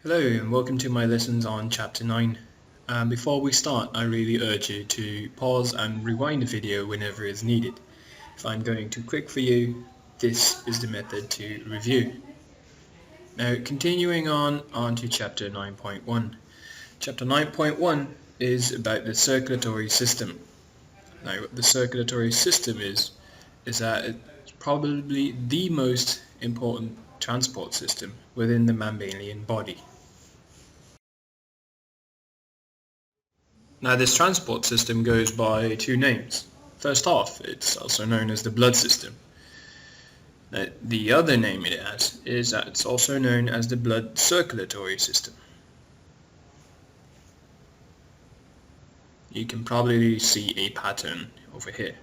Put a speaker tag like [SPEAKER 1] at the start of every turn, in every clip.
[SPEAKER 1] Hello and welcome to my lessons on Chapter 9. Before we start, I really urge you to pause and rewind the video whenever is needed. If I'm going too quick for you, this is the method to review. Now continuing on to Chapter 9.1. Chapter 9.1 is about the circulatory system. Now what the circulatory system is that it's probably the most important transport system within the mammalian body. Now this transport system goes by two names. First off, it's also known as the blood system. Now, the other name it has is that it's also known as the blood circulatory system. You can probably see a pattern over here.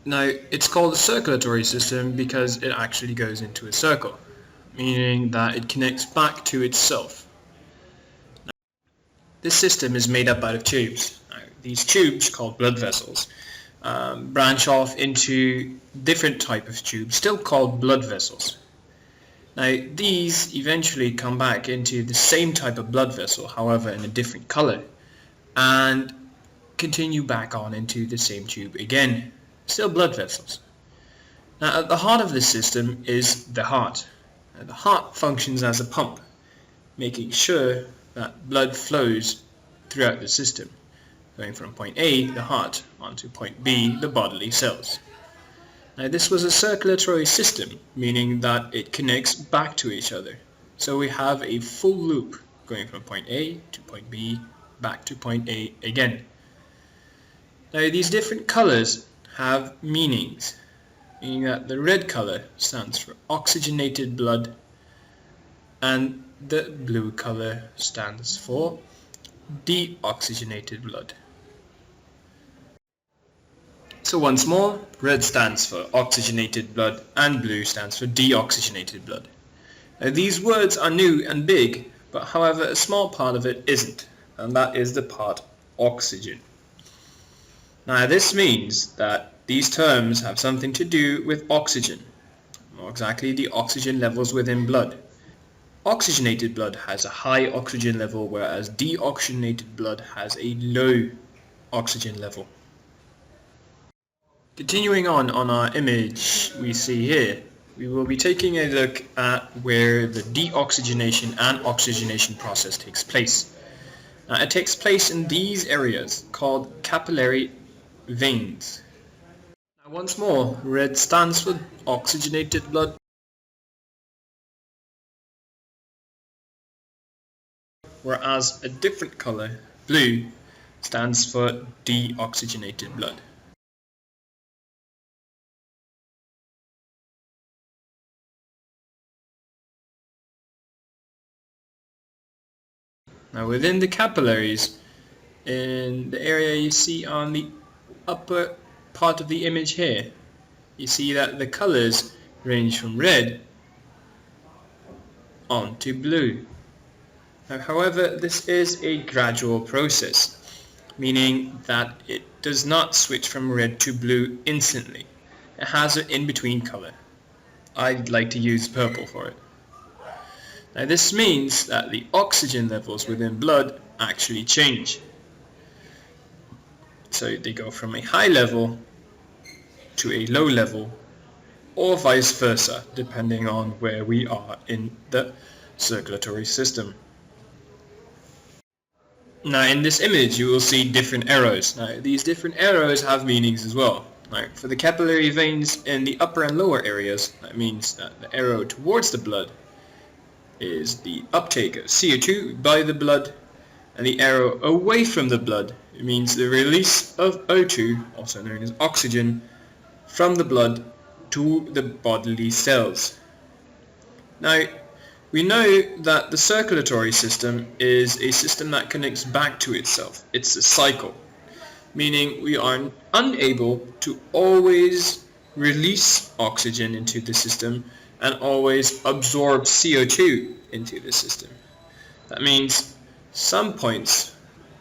[SPEAKER 1] Now it's called the circulatory system because it actually goes into a circle, meaning that it connects back to itself. This system is made up out of tubes. Now, these tubes, called blood vessels, branch off into different type of tubes, still called blood vessels. Now, these eventually come back into the same type of blood vessel, however in a different color, and continue back on into the same tube again, still blood vessels. Now, at the heart of this system is the heart. Now, the heart functions as a pump, making sure that blood flows throughout the system, going from point A, the heart, onto point B, the bodily cells. Now this was a circulatory system, meaning that it connects back to each other. So we have a full loop going from point A to point B, back to point A again. Now these different colors have meanings, meaning that the red color stands for oxygenated blood, and the blue color stands for deoxygenated blood. So once more, red stands for oxygenated blood and blue stands for deoxygenated blood. Now these words are new and big, but however a small part of it isn't, and that is the part oxygen. Now this means that these terms have something to do with oxygen, more exactly the oxygen levels within blood. Oxygenated blood has a high oxygen level, whereas deoxygenated blood has a low oxygen level. Continuing on our image we see here, we will be taking a look at where the deoxygenation and oxygenation process takes place. Now, it takes place in these areas called capillary veins. Now, once more, red stands for oxygenated blood, whereas a different color, blue, stands for deoxygenated blood. Now within the capillaries, in the area you see on the upper part of the image here, you see that the colors range from red on to blue. Now, however, this is a gradual process, meaning that it does not switch from red to blue instantly. It has an in-between color. I'd like to use purple for it. Now this means that the oxygen levels within blood actually change. So they go from a high level to a low level, or vice versa, depending on where we are in the circulatory system. Now in this image you will see different arrows. Now these different arrows have meanings as well. Now for the capillary veins in the upper and lower areas, that means that the arrow towards the blood is the uptake of CO2 by the blood, and the arrow away from the blood means the release of O2, also known as oxygen, from the blood to the bodily cells. Now we know that the circulatory system is a system that connects back to itself. It's a cycle, meaning we are unable to always release oxygen into the system and always absorb CO2 into the system. That means some points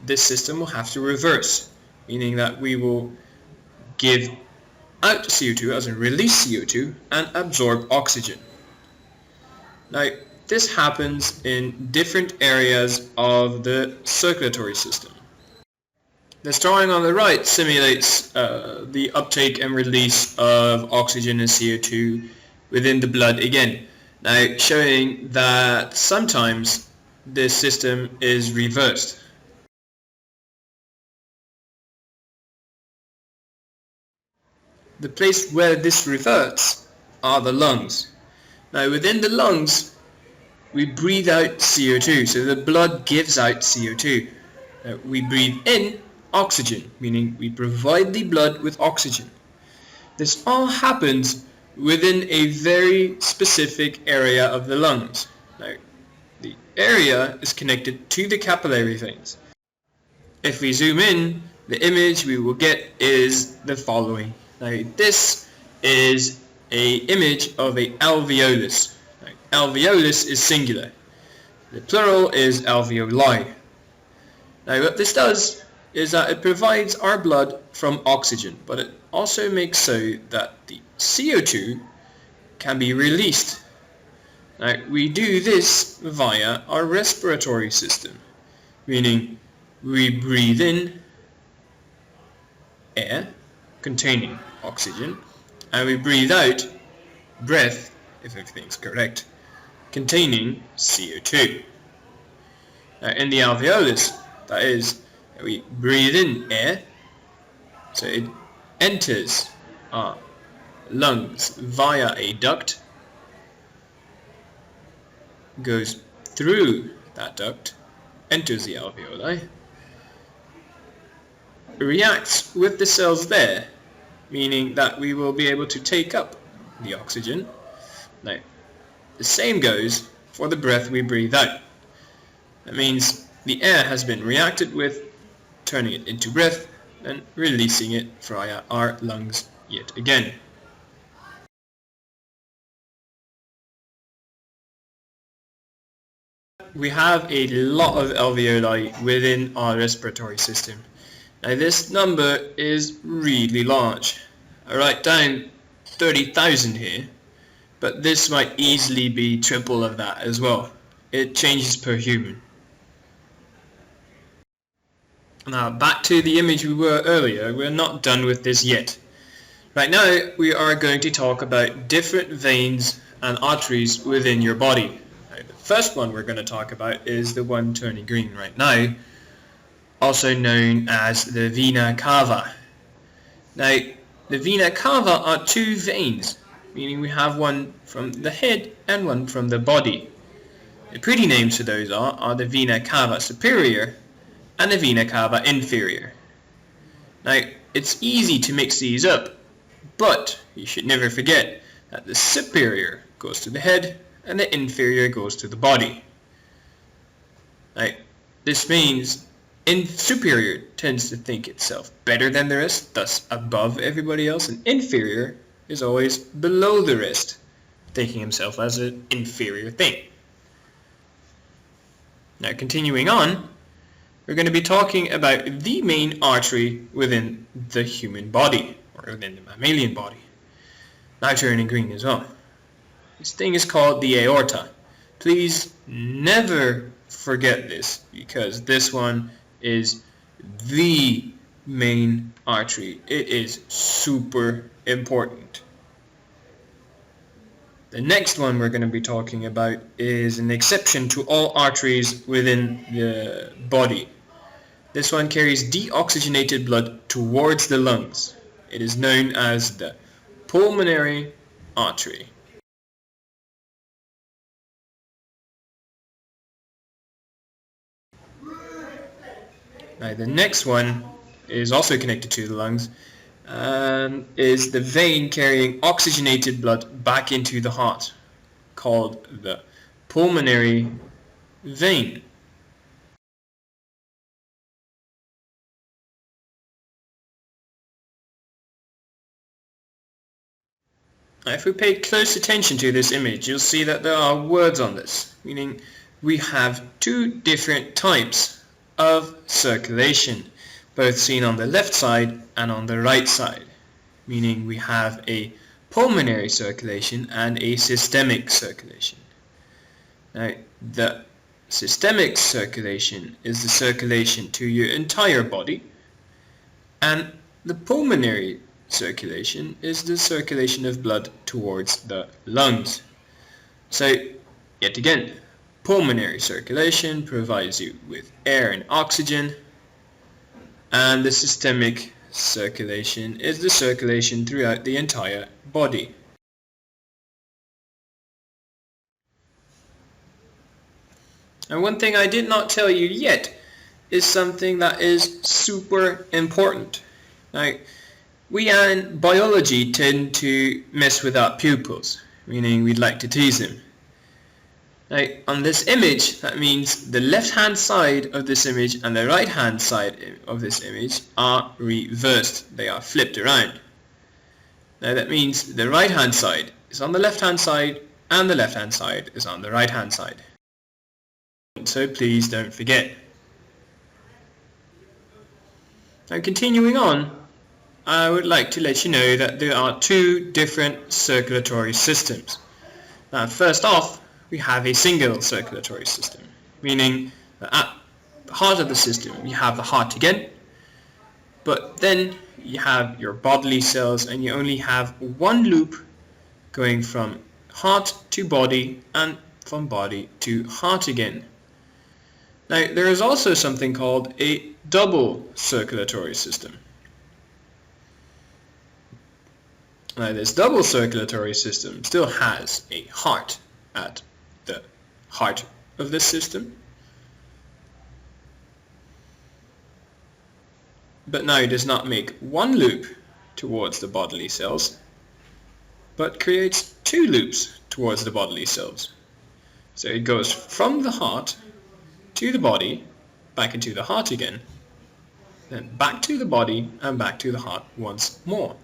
[SPEAKER 1] this system will have to reverse, meaning that we will give out CO2, as in release CO2, and absorb oxygen. Now, this happens in different areas of the circulatory system. This drawing on the right simulates the uptake and release of oxygen and CO2 within the blood again. Now, showing that sometimes this system is reversed. The place where this reverts are the lungs. Now, within the lungs, we breathe out CO2, so the blood gives out CO2. Now, we breathe in oxygen, meaning we provide the blood with oxygen. This all happens within a very specific area of the lungs. Now, the area is connected to the capillary veins. If we zoom in, the image we will get is the following. Now, this is an image of an alveolus. Now, alveolus is singular. The plural is alveoli. Now, what this does is that it provides our blood from oxygen, but it also makes so that the CO2 can be released. Now, we do this via our respiratory system, meaning we breathe in air containing oxygen, and we breathe out breath, if everything's correct, containing CO2. Now, in the alveolus, that is, we breathe in air, so it enters our lungs via a duct, goes through that duct, enters the alveoli, reacts with the cells there, meaning that we will be able to take up the oxygen. Now, the same goes for the breath we breathe out. That means the air has been reacted with, turning it into breath, and releasing it via our lungs yet again. We have a lot of alveoli within our respiratory system. Now, this number is really large. I write down 30,000 here, but this might easily be triple of that as well. It changes per human. Now, back to the image we were earlier. We're not done with this yet. Right now, we are going to talk about different veins and arteries within your body. Now, the first one we're going to talk about is the one turning green right now, also known as the vena cava. Now, the vena cava are two veins, meaning we have one from the head and one from the body. The pretty names for those are the vena cava superior and the vena cava inferior. Now, it's easy to mix these up, but you should never forget that the superior goes to the head and the inferior goes to the body. Now, this means superior tends to think itself better than the rest, thus above everybody else, and inferior is always below the rest, thinking himself as an inferior thing. Now, continuing on, we're going to be talking about the main artery within the human body, or within the mammalian body. Now turning green as well. This thing is called the aorta. Please never forget this, because this one is the main artery. It is super important. The next one we're going to be talking about is an exception to all arteries within the body. This one carries deoxygenated blood towards the lungs. It is known as the pulmonary artery. Now, the next one is also connected to the lungs, and is the vein carrying oxygenated blood back into the heart, called the pulmonary vein. Now, if we pay close attention to this image, you'll see that there are words on this, meaning we have two different types of circulation, both seen on the left side and on the right side, meaning we have a pulmonary circulation and a systemic circulation. Now, the systemic circulation is the circulation to your entire body, and the pulmonary circulation is the circulation of blood towards the lungs. So, yet again, pulmonary circulation provides you with air and oxygen, and the systemic circulation is the circulation throughout the entire body. And one thing I did not tell you yet is something that is super important. Now, we in biology tend to mess with our pupils, meaning we'd like to tease them. Now, on this image, that means the left-hand side of this image and the right-hand side of this image are reversed. They are flipped around. Now, that means the right-hand side is on the left-hand side and the left-hand side is on the right-hand side. So please don't forget. Now, continuing on, I would like to let you know that there are two different circulatory systems. Now, first off, we have a single circulatory system, meaning that at the heart of the system you have the heart again, but then you have your bodily cells and you only have one loop going from heart to body and from body to heart again. Now, there is also something called a double circulatory system. Now, this double circulatory system still has a heart at the heart of this system, but now it does not make one loop towards the bodily cells, but creates two loops towards the bodily cells. So it goes from the heart to the body, back into the heart again, then back to the body and back to the heart once more.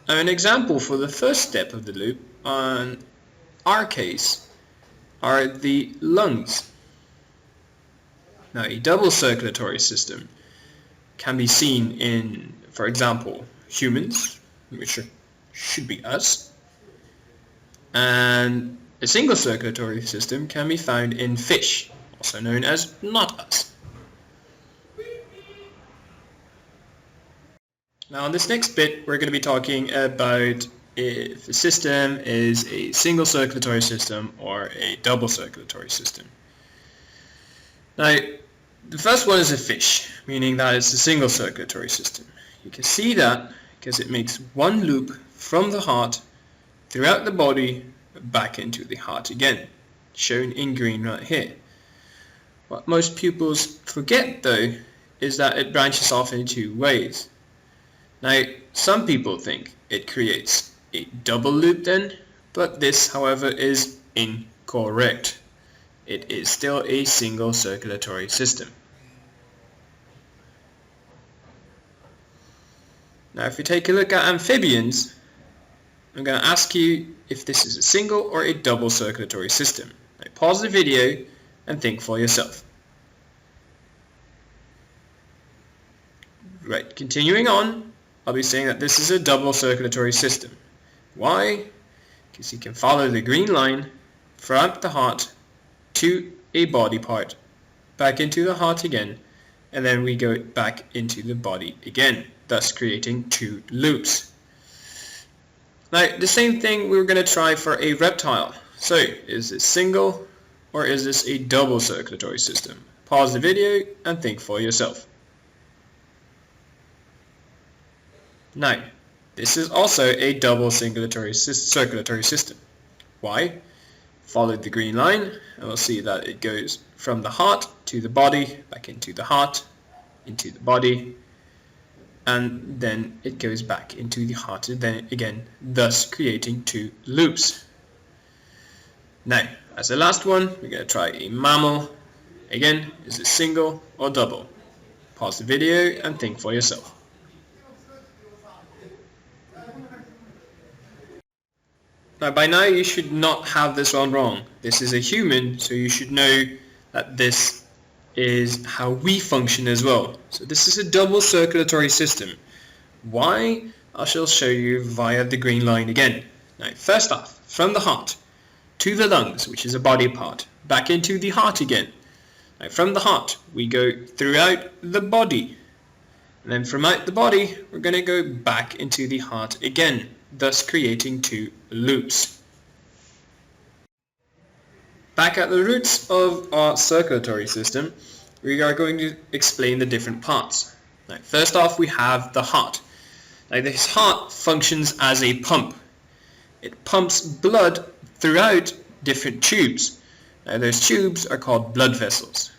[SPEAKER 1] Now, an example for the first step of the loop on our case are the lungs. Now, a double circulatory system can be seen in, for example, humans, which should be us, and a single circulatory system can be found in fish, also known as not us. Now, on this next bit, we're going to be talking about if a system is a single circulatory system or a double circulatory system. Now, the first one is a fish, meaning that it's a single circulatory system. You can see that because it makes one loop from the heart throughout the body back into the heart again, shown in green right here. What most pupils forget, though, is that it branches off in two ways. Now, some people think it creates a double loop then, but this, however, is incorrect. It is still a single circulatory system. Now, if we take a look at amphibians, I'm going to ask you if this is a single or a double circulatory system. Now, pause the video and think for yourself. Right, continuing on, I'll be saying that this is a double circulatory system. Why? Because you can follow the green line from the heart to a body part, back into the heart again, and then we go back into the body again, thus creating two loops. Now, the same thing we're going to try for a reptile. So, is this single or is this a double circulatory system? Pause the video and think for yourself. Now, this is also a double circulatory system. Why? Follow the green line and we'll see that it goes from the heart to the body, back into the heart, into the body, and then it goes back into the heart then again, thus creating two loops. Now, as the last one, we're going to try a mammal. Again, is it single or double? Pause the video and think for yourself. Now, by now you should not have this one wrong. This is a human, so you should know that this is how we function as well. So this is a double circulatory system. Why I shall show you via the green line again. Now, first off, from the heart to the lungs, which is a body part, back into the heart again. Now, from the heart, we go throughout the body. And then from out the body, we're going to go back into the heart again, thus creating two loops. Back at the roots of our circulatory system, we are going to explain the different parts. Now, first off, we have the heart. Now, this heart functions as a pump. It pumps blood throughout different tubes. Now, those tubes are called blood vessels.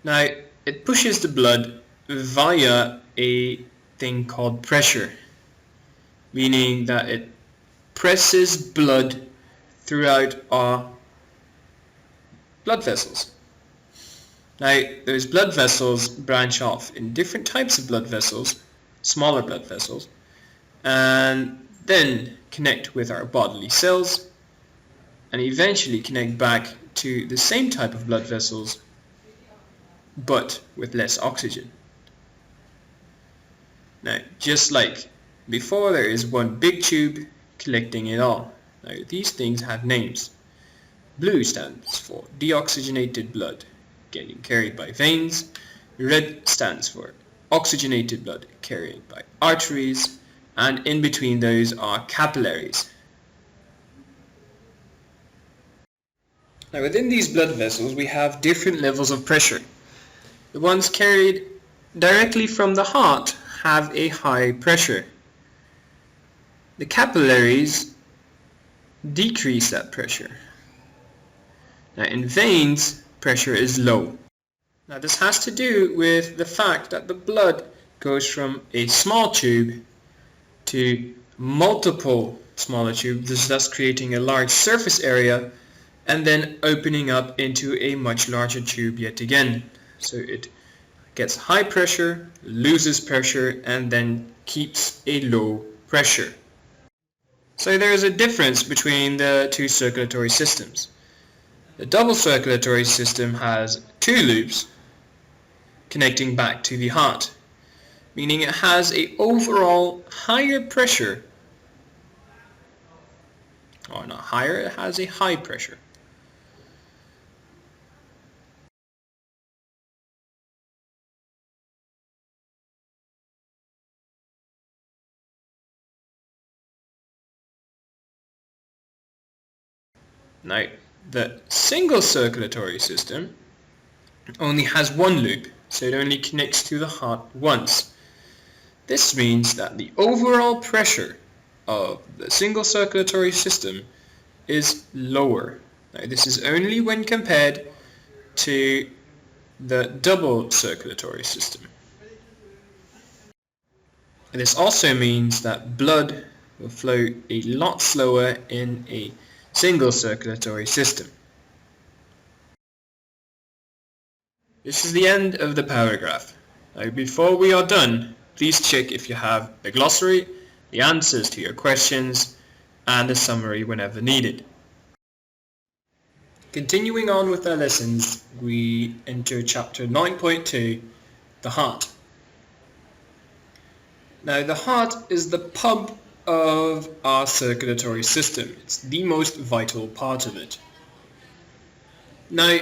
[SPEAKER 1] Now, it pushes the blood via a thing called pressure, meaning that it presses blood throughout our blood vessels. Now, those blood vessels branch off in different types of blood vessels, smaller blood vessels, and then connect with our bodily cells, and eventually connect back to the same type of blood vessels, but with less oxygen. Now, just like before, there is one big tube collecting it all. Now, these things have names. Blue stands for deoxygenated blood getting carried by veins. Red stands for oxygenated blood carried by arteries, and in between those are capillaries. Now, within these blood vessels, we have different levels of pressure. The ones carried directly from the heart have a high pressure. The capillaries decrease that pressure. Now, in veins, pressure is low. Now, this has to do with the fact that the blood goes from a small tube to multiple smaller tubes, thus creating a large surface area and then opening up into a much larger tube yet again. So it gets high pressure, loses pressure, and then keeps a low pressure. So there is a difference between the two circulatory systems. The double circulatory system has two loops connecting back to the heart, meaning it has an overall higher pressure, or not higher, it has a high pressure. Now, the single circulatory system only has one loop, so it only connects to the heart once. This means that the overall pressure of the single circulatory system is lower. Now, this is only when compared to the double circulatory system. And this also means that blood will flow a lot slower in a single circulatory system. This is the end of the paragraph. Now, before we are done, please check if you have the glossary, the answers to your questions, and a summary whenever needed. Continuing on with our lessons, we enter chapter 9.2, the heart. Now, the heart is the pump of our circulatory system. It's the most vital part of it. Now,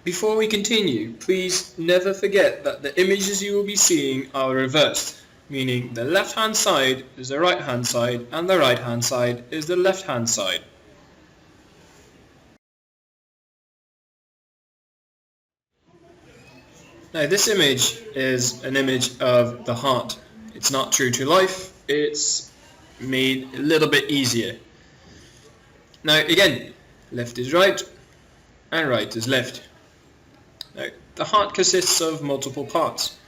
[SPEAKER 1] before we continue, please never forget that the images you will be seeing are reversed, meaning the left hand side is the right hand side and the right hand side is the left hand side. Now, this image is an image of the heart. It's not true to life, it's made a little bit easier. Now, again, left is right and right is left. Now, the heart consists of multiple parts.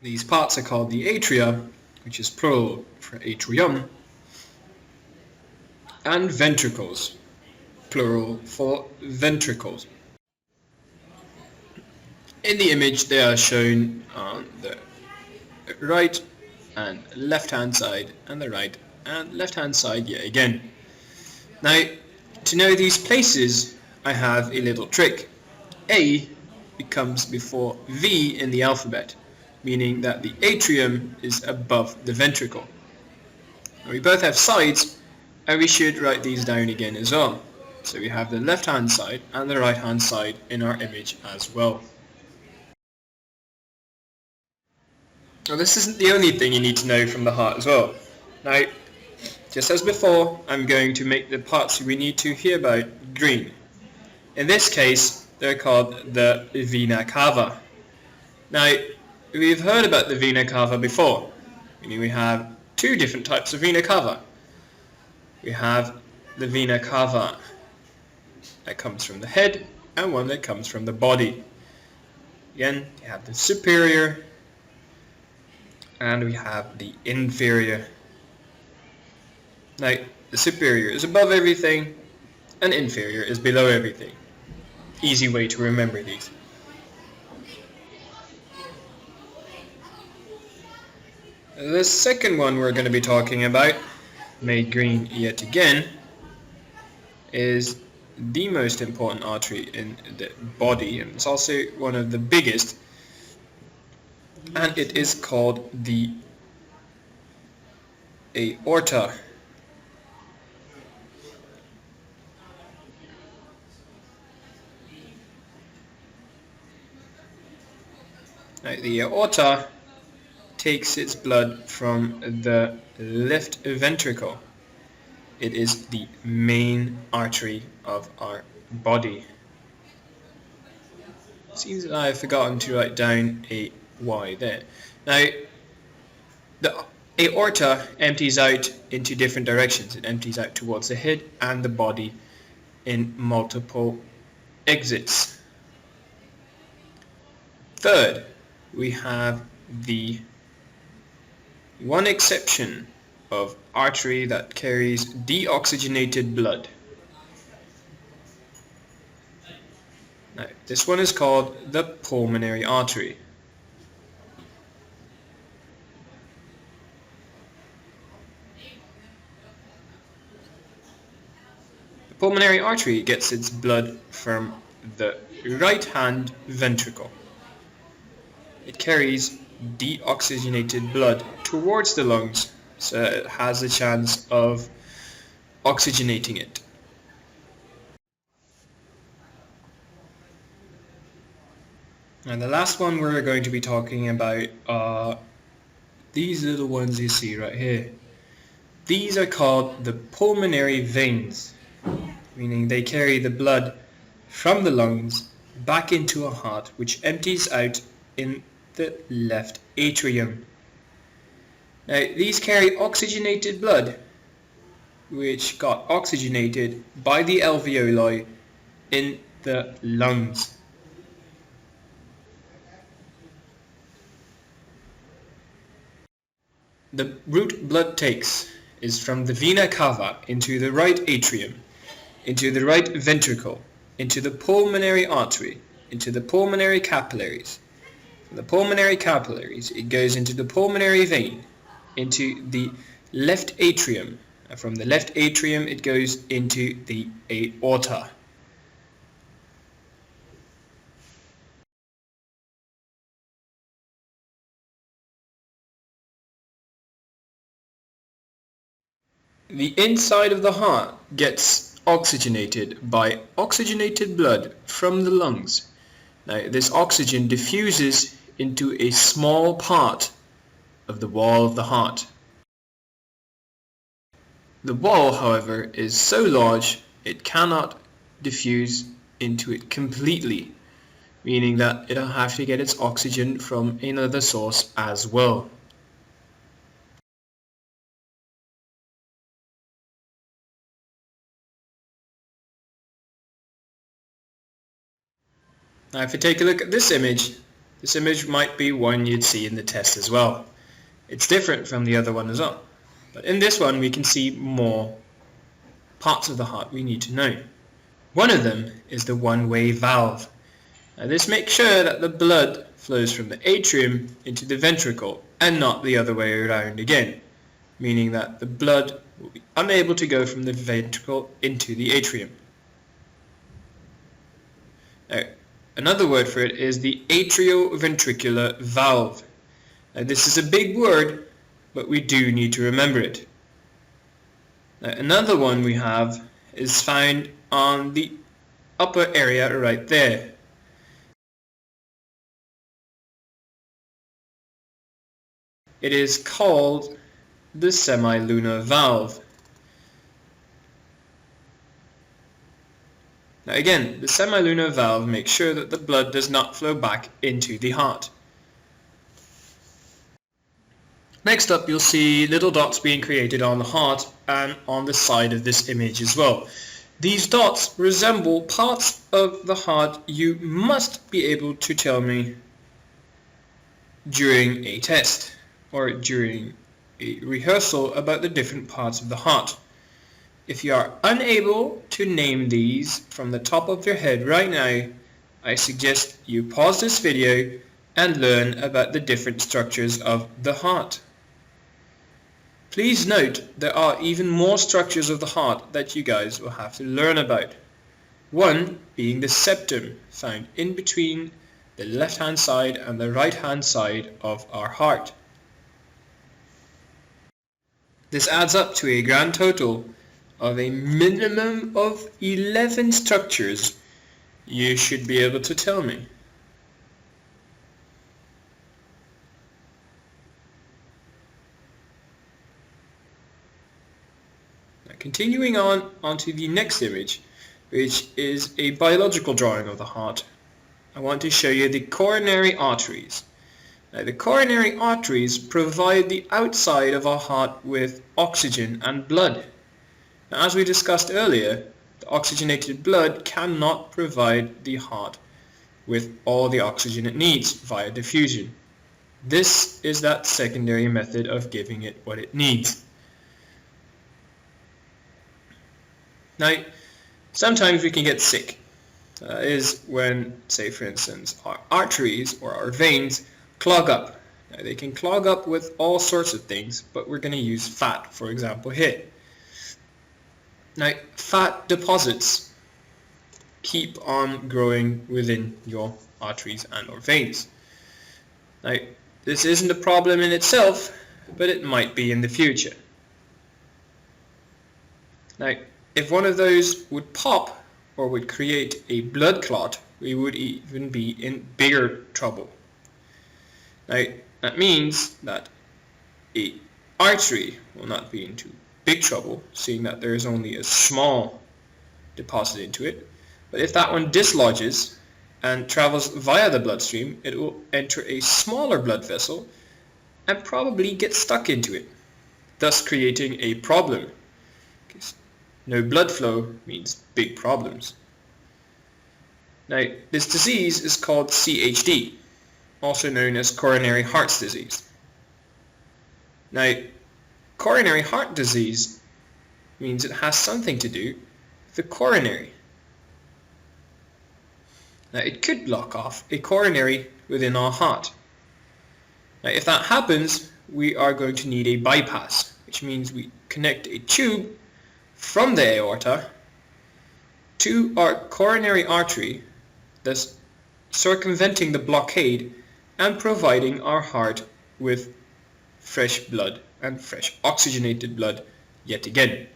[SPEAKER 1] These parts are called the atria, which is plural for atrium, and ventricles, plural for ventricles. In the image, they are shown on the right and left hand side, and the right and left hand side yet again. Now, to know these places, I have a little trick. A, it comes before V in the alphabet, meaning that the atrium is above the ventricle. We both have sides, and we should write these down again as well. So we have the left hand side and the right hand side in our image as well. Now this isn't the only thing you need to know from the heart as well. Now, just as before, I'm going to make the parts we need to hear about green. In this case, they're called the vena cava. Now, we've heard about the vena cava before, meaning we have two different types of vena cava. We have the vena cava that comes from the head and one that comes from the body. Again, you have the superior and we have the inferior. Now, the superior is above everything and inferior is below everything. Easy way to remember these. The second one we're going to be talking about, made green yet again, is the most important artery in the body, and it's also one of the biggest, and it is called the aorta. Now, the aorta takes its blood from the left ventricle. It is the main artery of our body. Seems that I've forgotten to write down a Y there. Now, the aorta empties out into different directions. It empties out towards the head and the body in multiple exits. Third, we have the one exception of artery that carries deoxygenated blood. Now, this one is called the pulmonary artery. The pulmonary artery gets its blood from the right hand ventricle. It carries deoxygenated blood towards the lungs, so it has a chance of oxygenating it. And the last one we're going to be talking about are these little ones you see right here. These are called the pulmonary veins, meaning they carry the blood from the lungs back into a heart, which empties out in the left atrium. Now, these carry oxygenated blood, which got oxygenated by the alveoli in the lungs. The route blood takes is from the vena cava into the right atrium, into the right ventricle, into the pulmonary artery, into the pulmonary capillaries. From the pulmonary capillaries, it goes into the pulmonary vein, into the left atrium, and from the left atrium it goes into the aorta. The inside of the heart gets oxygenated by oxygenated blood from the lungs. Now, this oxygen diffuses into a small part of the wall of the heart. The wall, however, is so large it cannot diffuse into it completely, meaning that it'll have to get its oxygen from another source as well. Now, if you take a look at this image might be one you'd see in the test as well. It's different from the other one as well. But in this one we can see more parts of the heart we need to know. One of them is the one-way valve. Now, this makes sure that the blood flows from the atrium into the ventricle and not the other way around again, meaning that the blood will be unable to go from the ventricle into the atrium. Now, another word for it is the atrioventricular valve. Now this is a big word, but we do need to remember it. Now, another one we have is found on the upper area right there. It is called the semilunar valve. Now again, the semilunar valve makes sure that the blood does not flow back into the heart. Next up, you'll see little dots being created on the heart and on the side of this image as well. These dots resemble parts of the heart you must be able to tell me during a test or during a rehearsal about the different parts of the heart. If you are unable to name these from the top of your head right now, I suggest you pause this video and learn about the different structures of the heart. Please note there are even more structures of the heart that you guys will have to learn about. One being the septum, found in between the left hand side and the right hand side of our heart. This adds up to a grand total of a minimum of 11 structures you should be able to tell me. Now, continuing on onto the next image, which is a biological drawing of the heart, I want to show you the coronary arteries. Now, the coronary arteries provide the outside of our heart with oxygen and blood. Now, as we discussed earlier, the oxygenated blood cannot provide the heart with all the oxygen it needs via diffusion. This is that secondary method of giving it what it needs. Now, sometimes we can get sick. That is when, say for instance, our arteries or our veins clog up. Now, they can clog up with all sorts of things, but we're going to use fat, for example, here. Now, fat deposits keep on growing within your arteries and or veins. Now, this isn't a problem in itself, but it might be in the future. Now, if one of those would pop or would create a blood clot, we would even be in bigger trouble. Now, that means that an artery will not be into big trouble, seeing that there is only a small deposit into it. But if that one dislodges and travels via the bloodstream, it will enter a smaller blood vessel and probably get stuck into it, thus creating a problem. No blood flow means big problems. Now, this disease is called CHD, also known as coronary heart disease. Now, coronary heart disease means it has something to do with the coronary. Now, it could block off a coronary within our heart. Now, if that happens, we are going to need a bypass, which means we connect a tube from the aorta to our coronary artery, thus circumventing the blockade and providing our heart with fresh blood and fresh oxygenated blood yet again.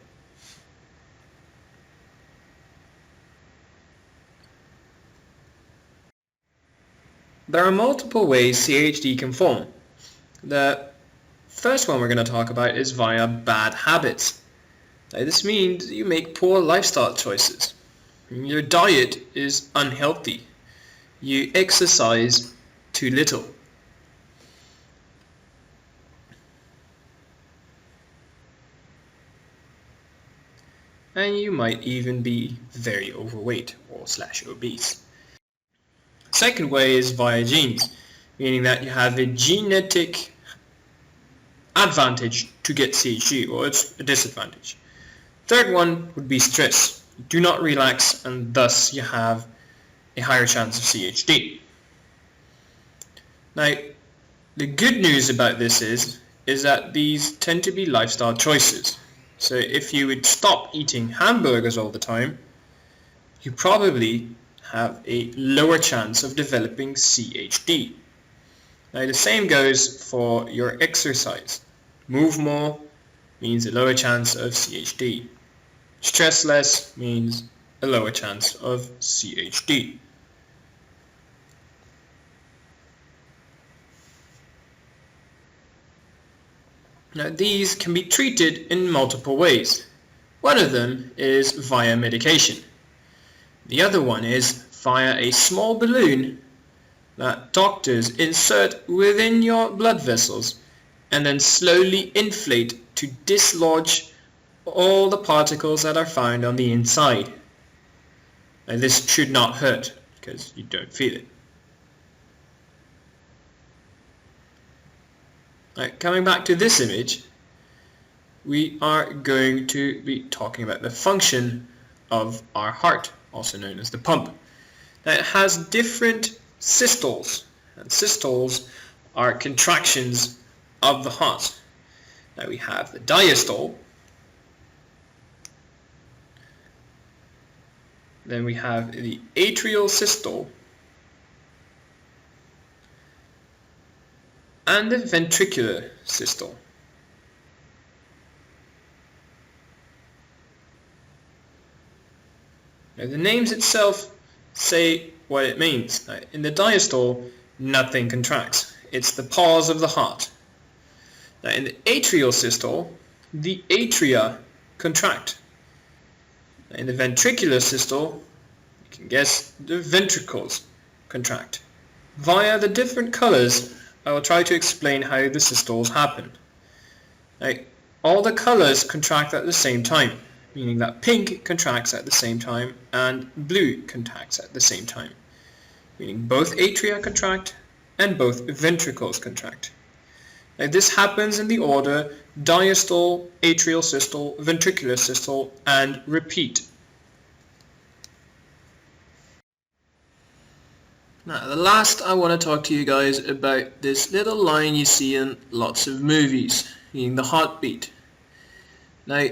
[SPEAKER 1] There are multiple ways CHD can form. The first one we're going to talk about is via bad habits. Now, this means you make poor lifestyle choices. Your diet is unhealthy. You exercise too little. And you might even be very overweight or /obese. Second way is via genes, meaning that you have a genetic advantage to get CHD, or it's a disadvantage. Third one would be stress. You do not relax, and thus you have a higher chance of CHD. Now, the good news about this is that these tend to be lifestyle choices. So if you would stop eating hamburgers all the time, you probably have a lower chance of developing CHD. Now the same goes for your exercise. Move more means a lower chance of CHD. Stress less means a lower chance of CHD. Now these can be treated in multiple ways. One of them is via medication. The other one is via a small balloon that doctors insert within your blood vessels and then slowly inflate to dislodge all the particles that are found on the inside. Now this should not hurt because you don't feel it. Right, coming back to this image, we are going to be talking about the function of our heart, also known as the pump. Now it has different systoles, and systoles are contractions of the heart. Now we have the diastole, then we have the atrial systole, and the ventricular systole. Now the names itself say what it means. Now, in the diastole, nothing contracts. It's the pause of the heart. Now in the atrial systole, the atria contract. Now, in the ventricular systole, you can guess the ventricles contract. Via the different colors, I will try to explain how the systoles happen. Now, all the colors contract at the same time, meaning that pink contracts at the same time and blue contracts at the same time, meaning both atria contract and both ventricles contract. Now, this happens in the order diastole, atrial systole, ventricular systole, and repeat. Now, the last I want to talk to you guys about this little line you see in lots of movies, meaning the heartbeat. Now,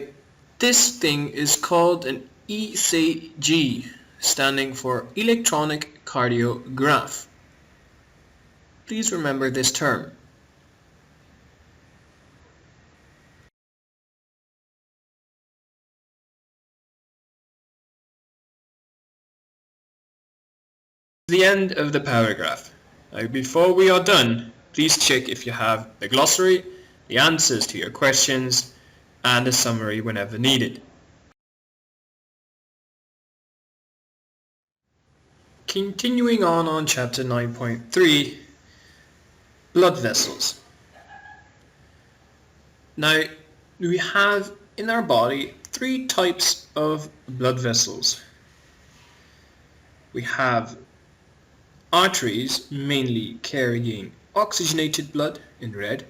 [SPEAKER 1] this thing is called an ECG, standing for electronic cardiograph. Please remember this term. The end of the paragraph. Now, before we are done, please check if you have the glossary, the answers to your questions, and a summary whenever needed. Continuing on chapter 9.3, blood vessels. Now, we have in our body three types of blood vessels. We have arteries, mainly carrying oxygenated blood in red.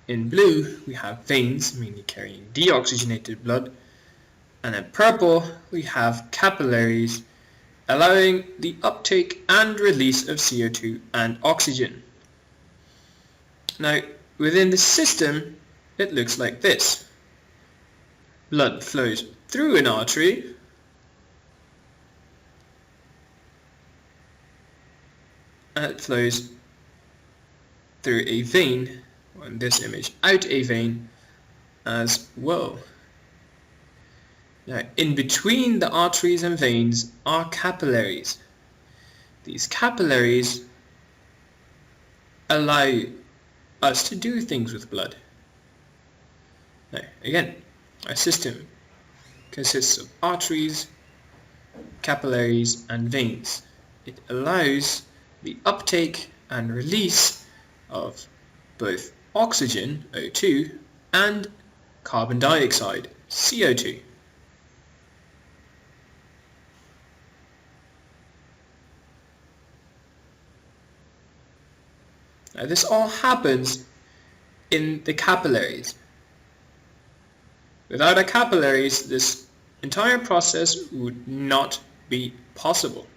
[SPEAKER 1] In blue, we have veins, mainly carrying deoxygenated blood. And in purple, we have capillaries, allowing the uptake and release of CO2 and oxygen. Now, within the system, it looks like this. Blood flows through an artery, and it flows through a vein, or in this image, out a vein as well. Now, in between the arteries and veins are capillaries. These capillaries allow us to do things with blood. Now, again, our system consists of arteries, capillaries, and veins. It allows the uptake and release of both oxygen, O2, and carbon dioxide, CO2. Now, this all happens in the capillaries. Without our capillaries, this entire process would not be possible.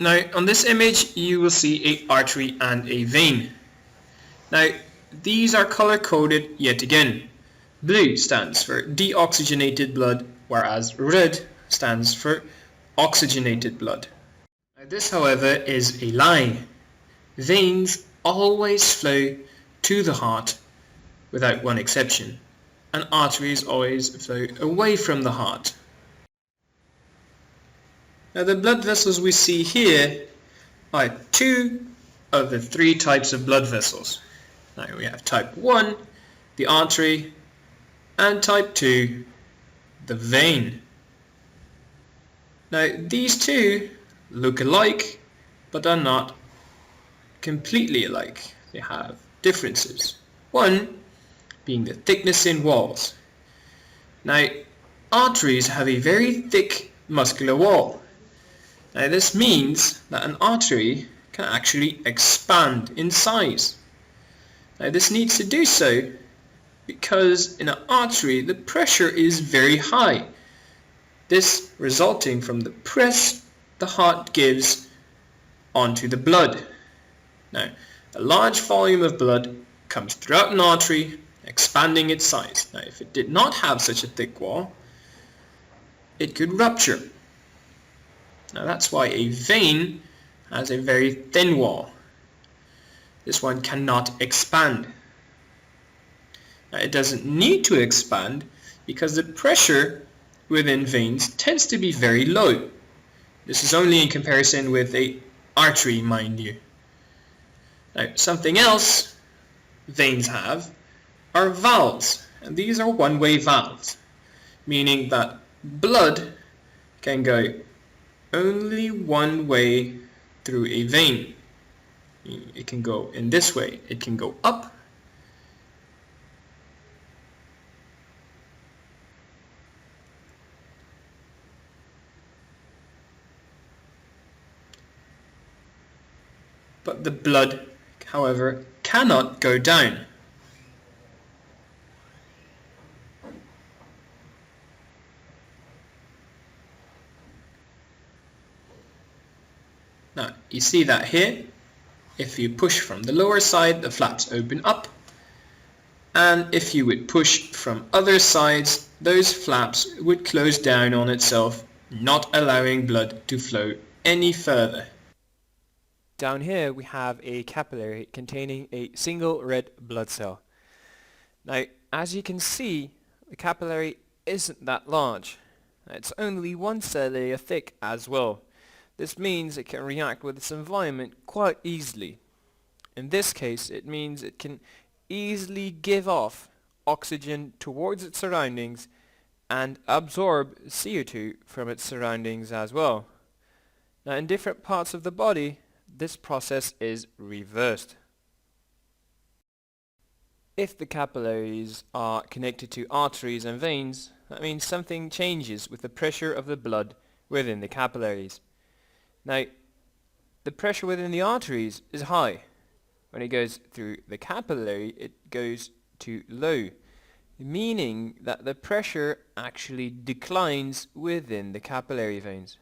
[SPEAKER 1] Now, on this image, you will see an artery and a vein. Now, these are color-coded yet again. Blue stands for deoxygenated blood, whereas red stands for oxygenated blood. Now this, however, is a lie. Veins always flow to the heart without one exception, and arteries always flow away from the heart. Now the blood vessels we see here are two of the three types of blood vessels. Now we have type 1, the artery, and type 2, the vein. Now these two look alike, but are not completely alike. They have differences. One being the thickness in walls. Now arteries have a very thick muscular wall. Now this means that an artery can actually expand in size. Now this needs to do so because in an artery the pressure is very high. This resulting from the press the heart gives onto the blood. Now a large volume of blood comes throughout an artery, expanding its size. Now if it did not have such a thick wall, it could rupture. Now that's why a vein has a very thin wall. This one cannot expand. Now it doesn't need to expand because the pressure within veins tends to be very low. This is only in comparison with an artery, mind you. Now something else veins have are valves, and these are one-way valves, meaning that blood can go only one way through a vein. It can go in this way. It can go up, but the blood, however, cannot go down. Now, you see that here. If you push from the lower side, the flaps open up. And if you would push from other sides, those flaps would close down on itself, not allowing blood to flow any further.
[SPEAKER 2] Down here we have a capillary containing a single red blood cell. Now, as you can see, the capillary isn't that large. It's only 1 centimeter thick as well. This means it can react with its environment quite easily. In this case, it means it can easily give off oxygen towards its surroundings and absorb CO2 from its surroundings as well. Now, in different parts of the body, this process is reversed. If the capillaries are connected to arteries and veins, that means something changes with the pressure of the blood within the capillaries. Now, the pressure within the arteries is high. When it goes through the capillary, it goes to low, meaning that the pressure actually declines within the capillary veins.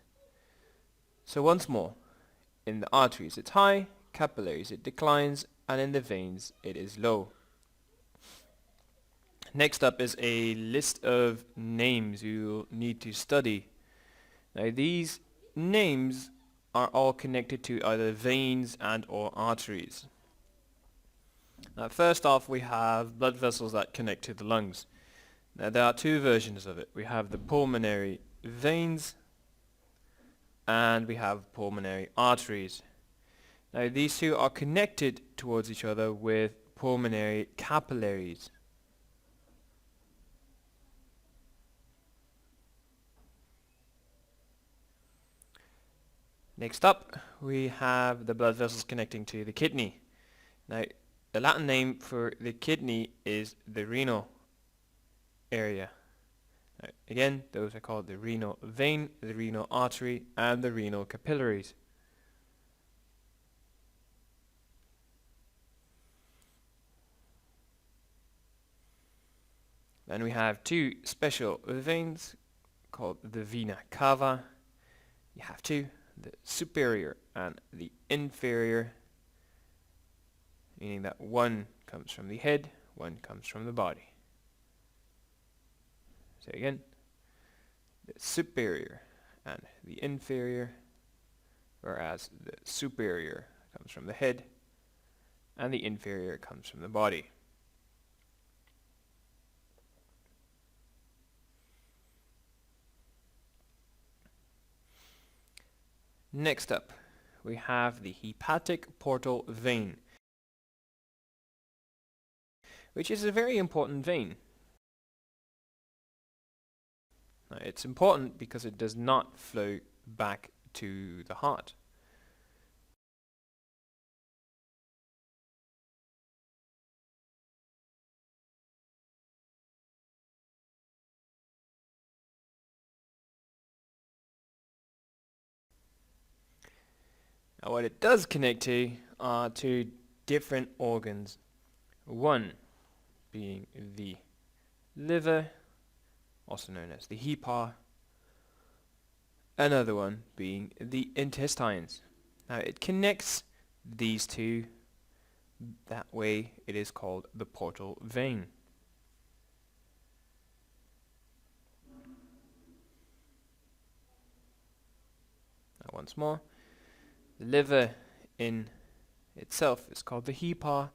[SPEAKER 2] So once more, in the arteries it's high, capillaries it declines, and in the veins it is low. Next up is a list of names you'll need to study. Now these names are all connected to either veins and or arteries. Now first off, we have blood vessels that connect to the lungs. Now there are two versions of it. We have the pulmonary veins and we have pulmonary arteries. Now these two are connected towards each other with pulmonary capillaries. Next up, we have the blood vessels connecting to the kidney. Now, the Latin name for the kidney is the renal area. Now, again, those are called the renal vein, the renal artery, and the renal capillaries. Then we have two special veins called the vena cava. You have two, the superior and the inferior, meaning that one comes from the head, one comes from the body. So again, the superior and the inferior, whereas the superior comes from the head and the inferior comes from the body. Next up, we have the hepatic portal vein, which is a very important vein. Now, it's important because it does not flow back to the heart. Now, what it does connect to are two different organs. One being the liver, also known as the HEPA, another one being the intestines. Now it connects these two, that way it is called the portal vein. Now once more, the liver in itself is called the HEPA,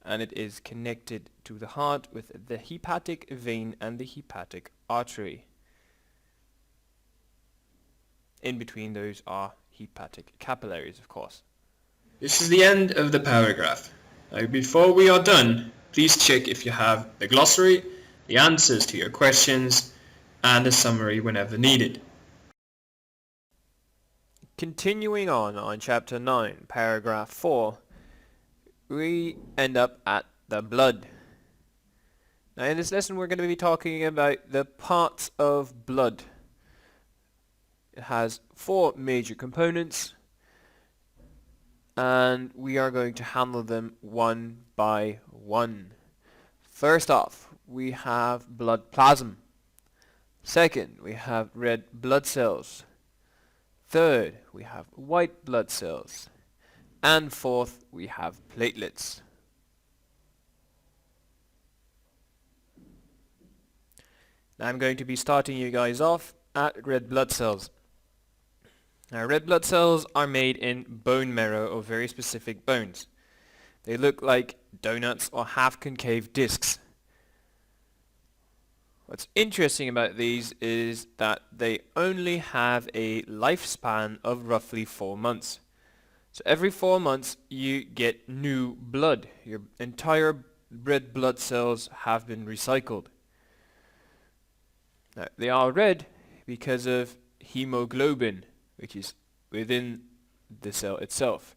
[SPEAKER 2] and it is connected to the heart with the hepatic vein and the hepatic artery. In between those are hepatic capillaries, of course.
[SPEAKER 1] This is the end of the paragraph. Now, before we are done, please check if you have the glossary, the answers to your questions, and a summary whenever needed.
[SPEAKER 2] Continuing on chapter 9, paragraph 4, we end up at the blood. Now in this lesson we're going to be talking about the parts of blood. It has 4 major components, and we are going to handle them one by one. First off, we have blood plasma. Second, we have red blood cells. Third, we have white blood cells. And fourth, we have platelets. Now I'm going to be starting you guys off at red blood cells. Now red blood cells are made in bone marrow of very specific bones. They look like donuts or half concave discs. What's interesting about these is that they only have a lifespan of roughly 4 months. So every 4 months you get new blood. Your entire red blood cells have been recycled. Now they are red because of hemoglobin, which is within the cell itself.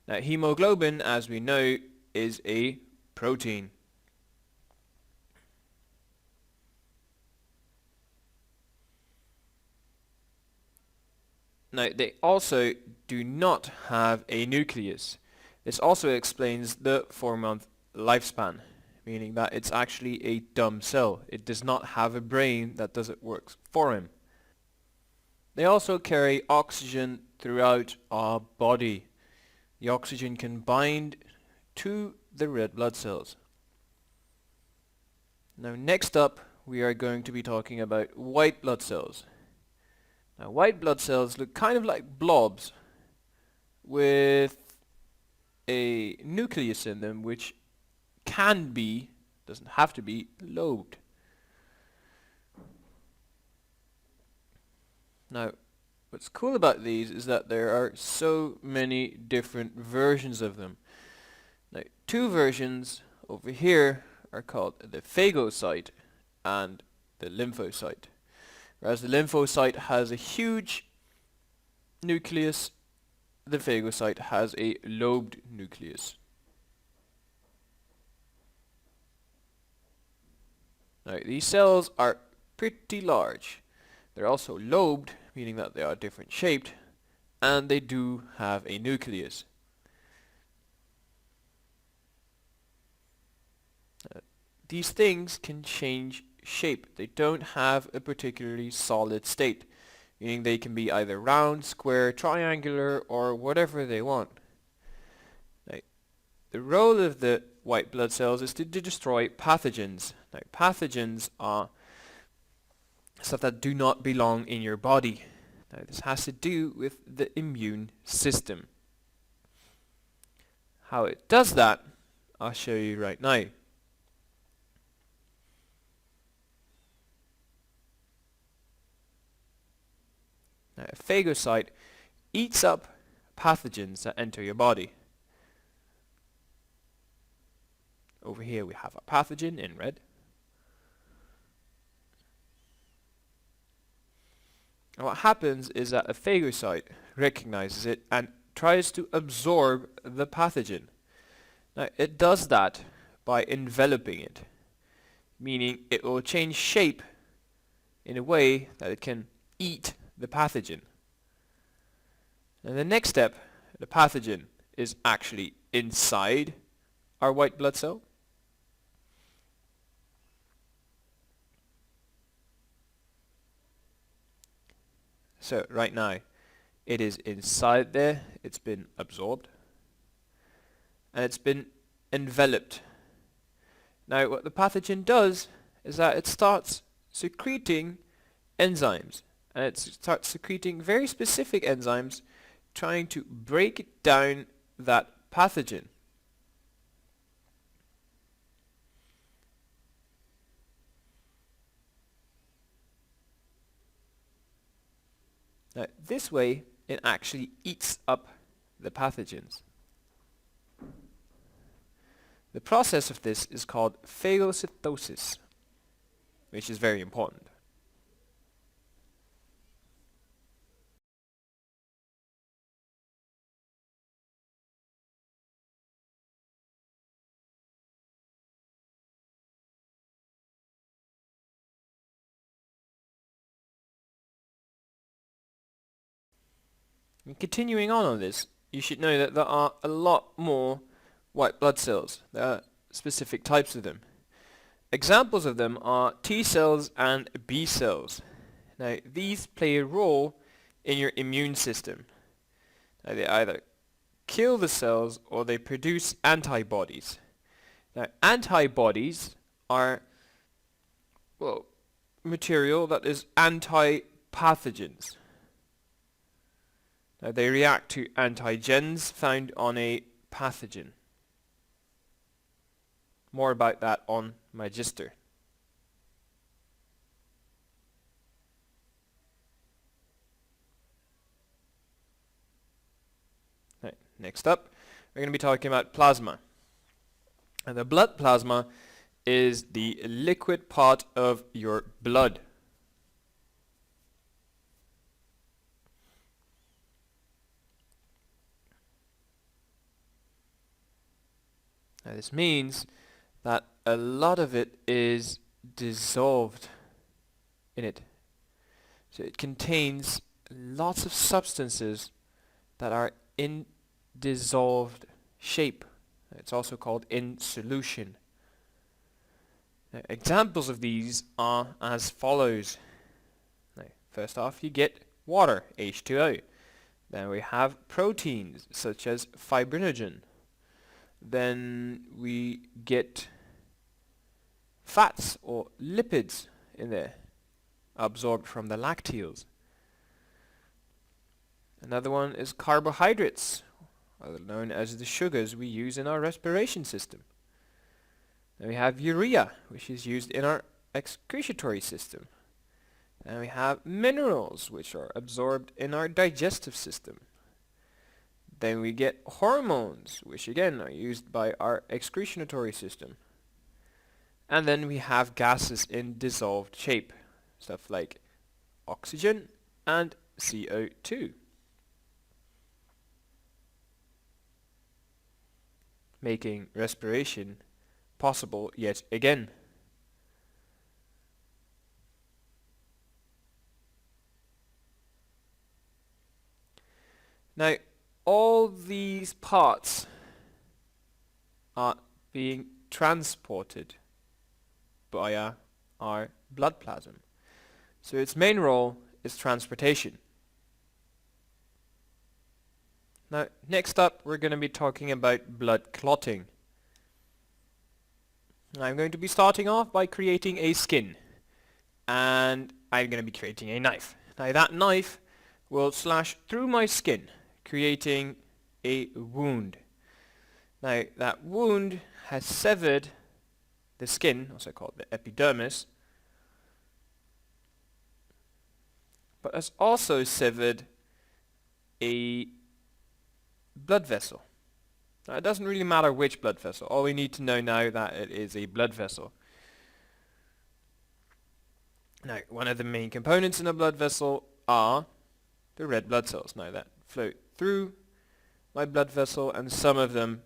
[SPEAKER 2] Now hemoglobin, as we know, is a protein. Now they also do not have a nucleus. This also explains the 4-month lifespan, meaning that it's actually a dumb cell. It does not have a brain that does it work for him. They also carry oxygen throughout our body. The oxygen can bind to the red blood cells. Now next up we are going to be talking about white blood cells. Now white blood cells look kind of like blobs with a nucleus in them which can be, doesn't have to be, lobed. Now what's cool about these is that there are so many different versions of them. Now 2 versions over here are called the phagocyte and the lymphocyte. Whereas the lymphocyte has a huge nucleus, the phagocyte has a lobed nucleus. Now these cells are pretty large. They're also lobed, meaning that they are different shaped, and they do have a nucleus. These things can change shape. They don't have a particularly solid state, meaning they can be either round, square, triangular, or whatever they want. Now, the role of the white blood cells is to destroy pathogens. Now, pathogens are stuff that do not belong in your body. Now this has to do with the immune system. How it does that, I'll show you right now. Now, a phagocyte eats up pathogens that enter your body. Over here we have a pathogen in red. And what happens is that a phagocyte recognizes it and tries to absorb the pathogen. Now it does that by enveloping it, meaning it will change shape in a way that it can eat the pathogen. And the next step, the pathogen is actually inside our white blood cell. So right now it is inside there, it's been absorbed and it's been enveloped. Now what the pathogen does is that it starts secreting enzymes, and it starts secreting very specific enzymes trying to break down that pathogen. Now this way it actually eats up the pathogens. The process of this is called phagocytosis, which is very important. And continuing on this, you should know that there are a lot more white blood cells. There are specific types of them. Examples of them are T cells and B cells. Now these play a role in your immune system. Now, they either kill the cells or they produce antibodies. Now antibodies are, well, material that is anti-pathogens. Now they react to antigens found on a pathogen. More about that on Magister. Right, next up, we're going to be talking about plasma. And the blood plasma is the liquid part of your blood. Now this means that a lot of it is dissolved in it. So it contains lots of substances that are in dissolved shape. It's also called in solution. Now, examples of these are as follows. Now, first off, you get water, H2O. Then we have proteins such as fibrinogen. Then we get fats or lipids in there, absorbed from the lacteals. Another one is carbohydrates, known as the sugars we use in our respiration system. Then we have urea, which is used in our excretory system. Then we have minerals, which are absorbed in our digestive system. Then we get hormones, which again are used by our excretory system. And then we have gases in dissolved shape, stuff like oxygen and CO2. Making respiration possible yet again. Now, all these parts are being transported via our blood plasma. So its main role is transportation. Now, next up, we're going to be talking about blood clotting. I'm going to be starting off by creating a skin. and I'm going to be creating a knife. Now that knife will slash through my skin, creating a wound. Now that wound has severed the skin, also called the epidermis, but has also severed a blood vessel. Now it doesn't really matter which blood vessel. All we need to know now that it is a blood vessel. Now, one of the main components in a blood vessel are the red blood cells. Now that flow through my blood vessel, and some of them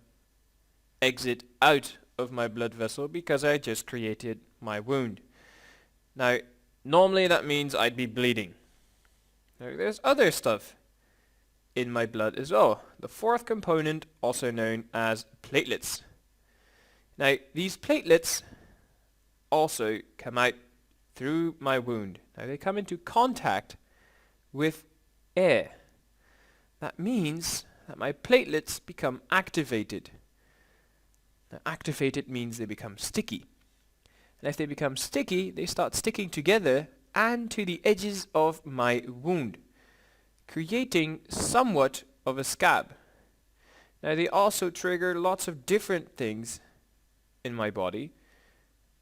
[SPEAKER 2] exit out of my blood vessel because I just created my wound. Now, normally that means I'd be bleeding. Now, there's other stuff in my blood as well. The fourth component, also known as platelets. Now, these platelets also come out through my wound. Now they come into contact with air. That means that my platelets become activated. Now activated means they become sticky. And if they become sticky, they start sticking together and to the edges of my wound, creating somewhat of a scab. Now they also trigger lots of different things in my body,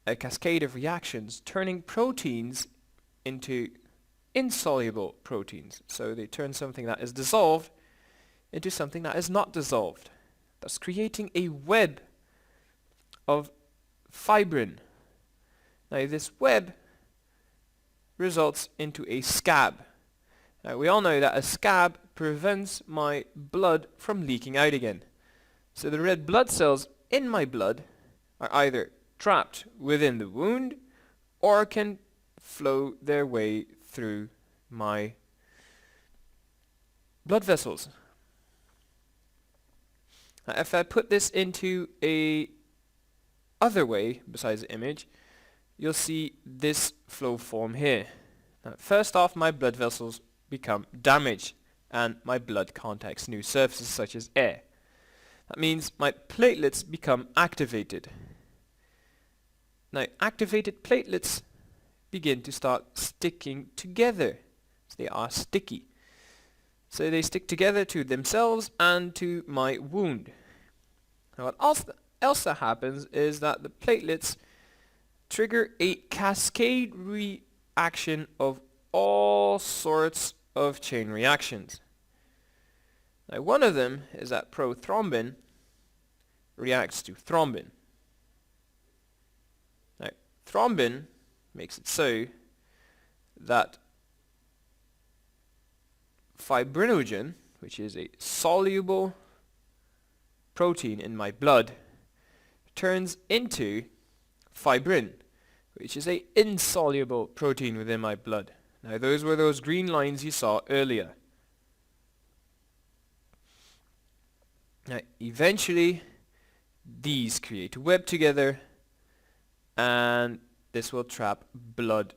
[SPEAKER 2] a cascade of reactions, turning proteins into insoluble proteins. So they turn something that is dissolved into something that is not dissolved, thus creating a web of fibrin. Now this web results into a scab. Now we all know that a scab prevents my blood from leaking out again. So the red blood cells in my blood are either trapped within the wound or can flow their way through my blood vessels. Now, if I put this into a other way besides the image, you'll see this flow form here. Now, first off, my blood vessels become damaged and my blood contacts new surfaces such as air. That means my platelets become activated. Now, activated platelets begin to start sticking together. So they are sticky. So they stick together to themselves and to my wound. Now, what else that happens is that the platelets trigger a cascade reaction of all sorts of chain reactions. Now, one of them is that prothrombin reacts to thrombin. Now, thrombin makes it so that fibrinogen, which is a soluble protein in my blood, turns into fibrin, which is an insoluble protein within my blood. Now those were those green lines you saw earlier. Now eventually these create a web together, and this will trap blood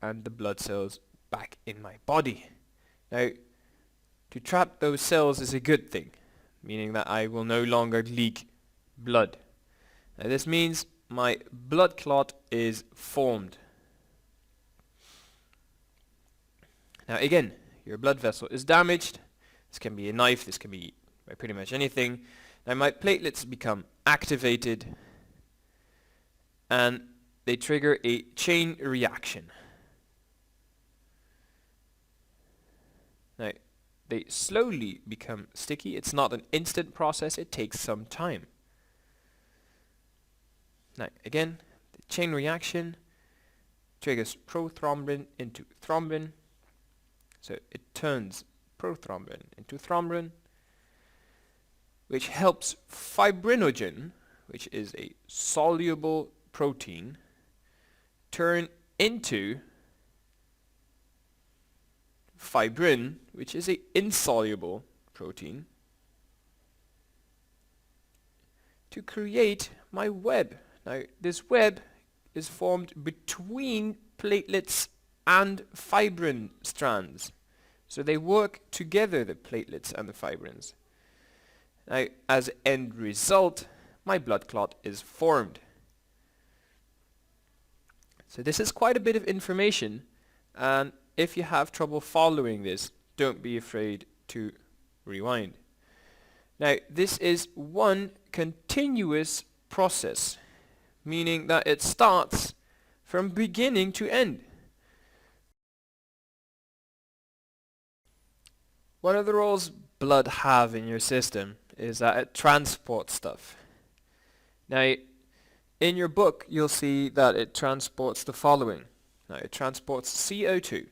[SPEAKER 2] and the blood cells back in my body. Now, to trap those cells is a good thing, meaning that I will no longer leak blood. Now this means my blood clot is formed. Now again, your blood vessel is damaged. This can be a knife, this can be by pretty much anything. Now my platelets become activated and they trigger a chain reaction. Now they slowly become sticky. It's not an instant process, it takes some time. Now again, the chain reaction triggers prothrombin into thrombin. So it turns prothrombin into thrombin, which helps fibrinogen, which is a soluble protein, turn into fibrin, which is an insoluble protein, to create my web. Now this web is formed between platelets and fibrin strands. So they work together, the platelets and the fibrins. Now as an end result, my blood clot is formed. So this is quite a bit of information, and if you have trouble following this, don't be afraid to rewind. Now, this is one continuous process, meaning that it starts from beginning to end. One of the roles blood have in your system is that it transports stuff. Now, in your book, you'll see that it transports the following. Now, it transports CO2.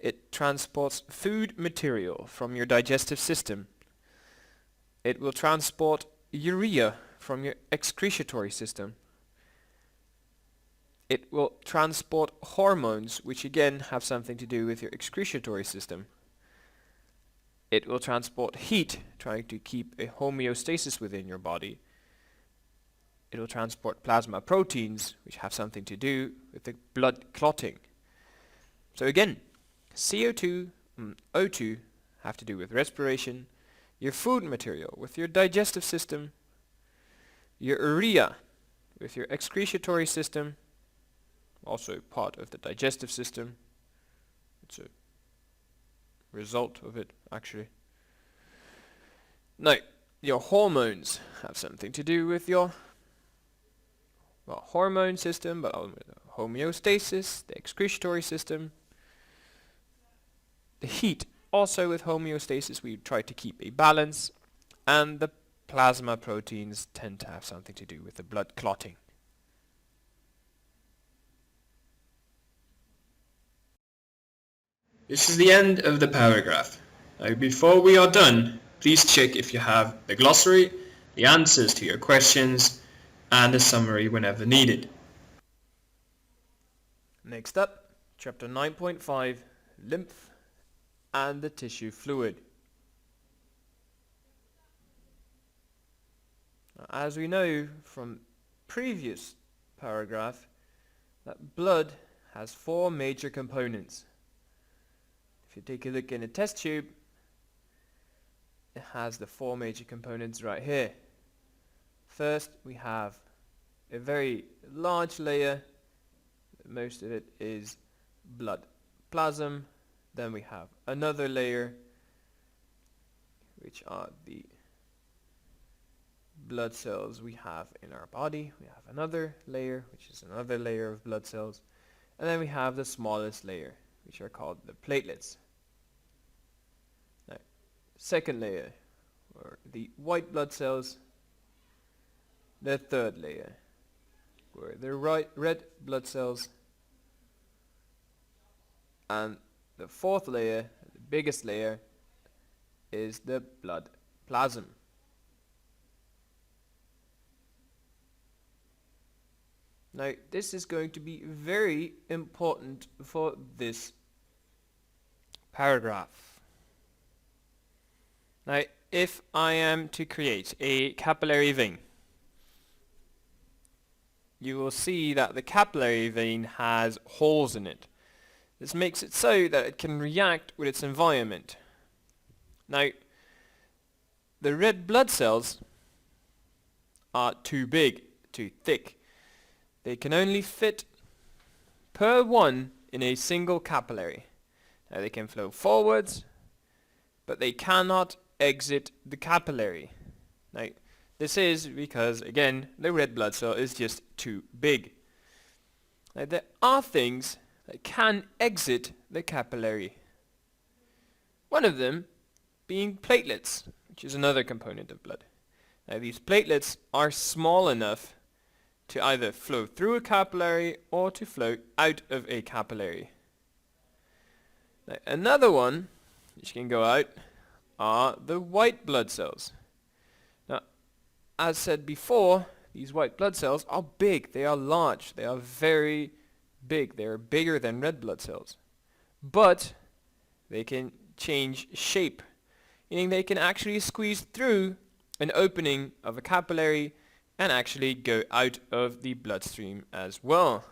[SPEAKER 2] It transports food material from your digestive system. It will transport urea from your excretory system. It will transport hormones, which again have something to do with your excretory system. It will transport heat, trying to keep a homeostasis within your body. It will transport plasma proteins, which have something to do with the blood clotting. So again, CO2 and O2 have to do with respiration, your food material with your digestive system, your urea with your excretory system, also part of the digestive system. It's a result of it, actually. Now, your hormones have something to do with your hormone system, but homeostasis, the excretory system. The heat, also with homeostasis, we try to keep a balance, and the plasma proteins tend to have something to do with the blood clotting.
[SPEAKER 1] This is the end of the paragraph. Now, before we are done, please check if you have the glossary, the answers to your questions, and a summary whenever needed.
[SPEAKER 2] Next up, chapter 9.5, lymph and the tissue fluid. Now, as we know from previous paragraph, that blood has 4 major components. If you take a look in a test tube, it has the 4 major components right here. First, we have a very large layer. Most of it is blood plasm. Then we have another layer, which are the blood cells we have in our body. We have another layer, which is another layer of blood cells. And then we have the smallest layer, which are called the platelets. Now, second layer, or the white blood cells. The third layer, were the red blood cells. And the fourth layer, the biggest layer, is the blood plasm. Now, this is going to be very important for this paragraph. Now, if I am to create a capillary vein, you will see that the capillary vein has holes in it. This makes it so that it can react with its environment. Now, the red blood cells are too big, too thick. They can only fit per one in a single capillary. Now, they can flow forwards, but they cannot exit the capillary. Now, this is because, again, the red blood cell is just too big. Now, there are things that can exit the capillary. One of them being platelets, which is another component of blood. Now, these platelets are small enough to either flow through a capillary or to flow out of a capillary. Now, another one which can go out are the white blood cells. Now, as said before, these white blood cells are big, they are large, they are very big, they are bigger than red blood cells. But they can change shape, meaning they can actually squeeze through an opening of a capillary and actually go out of the bloodstream as well.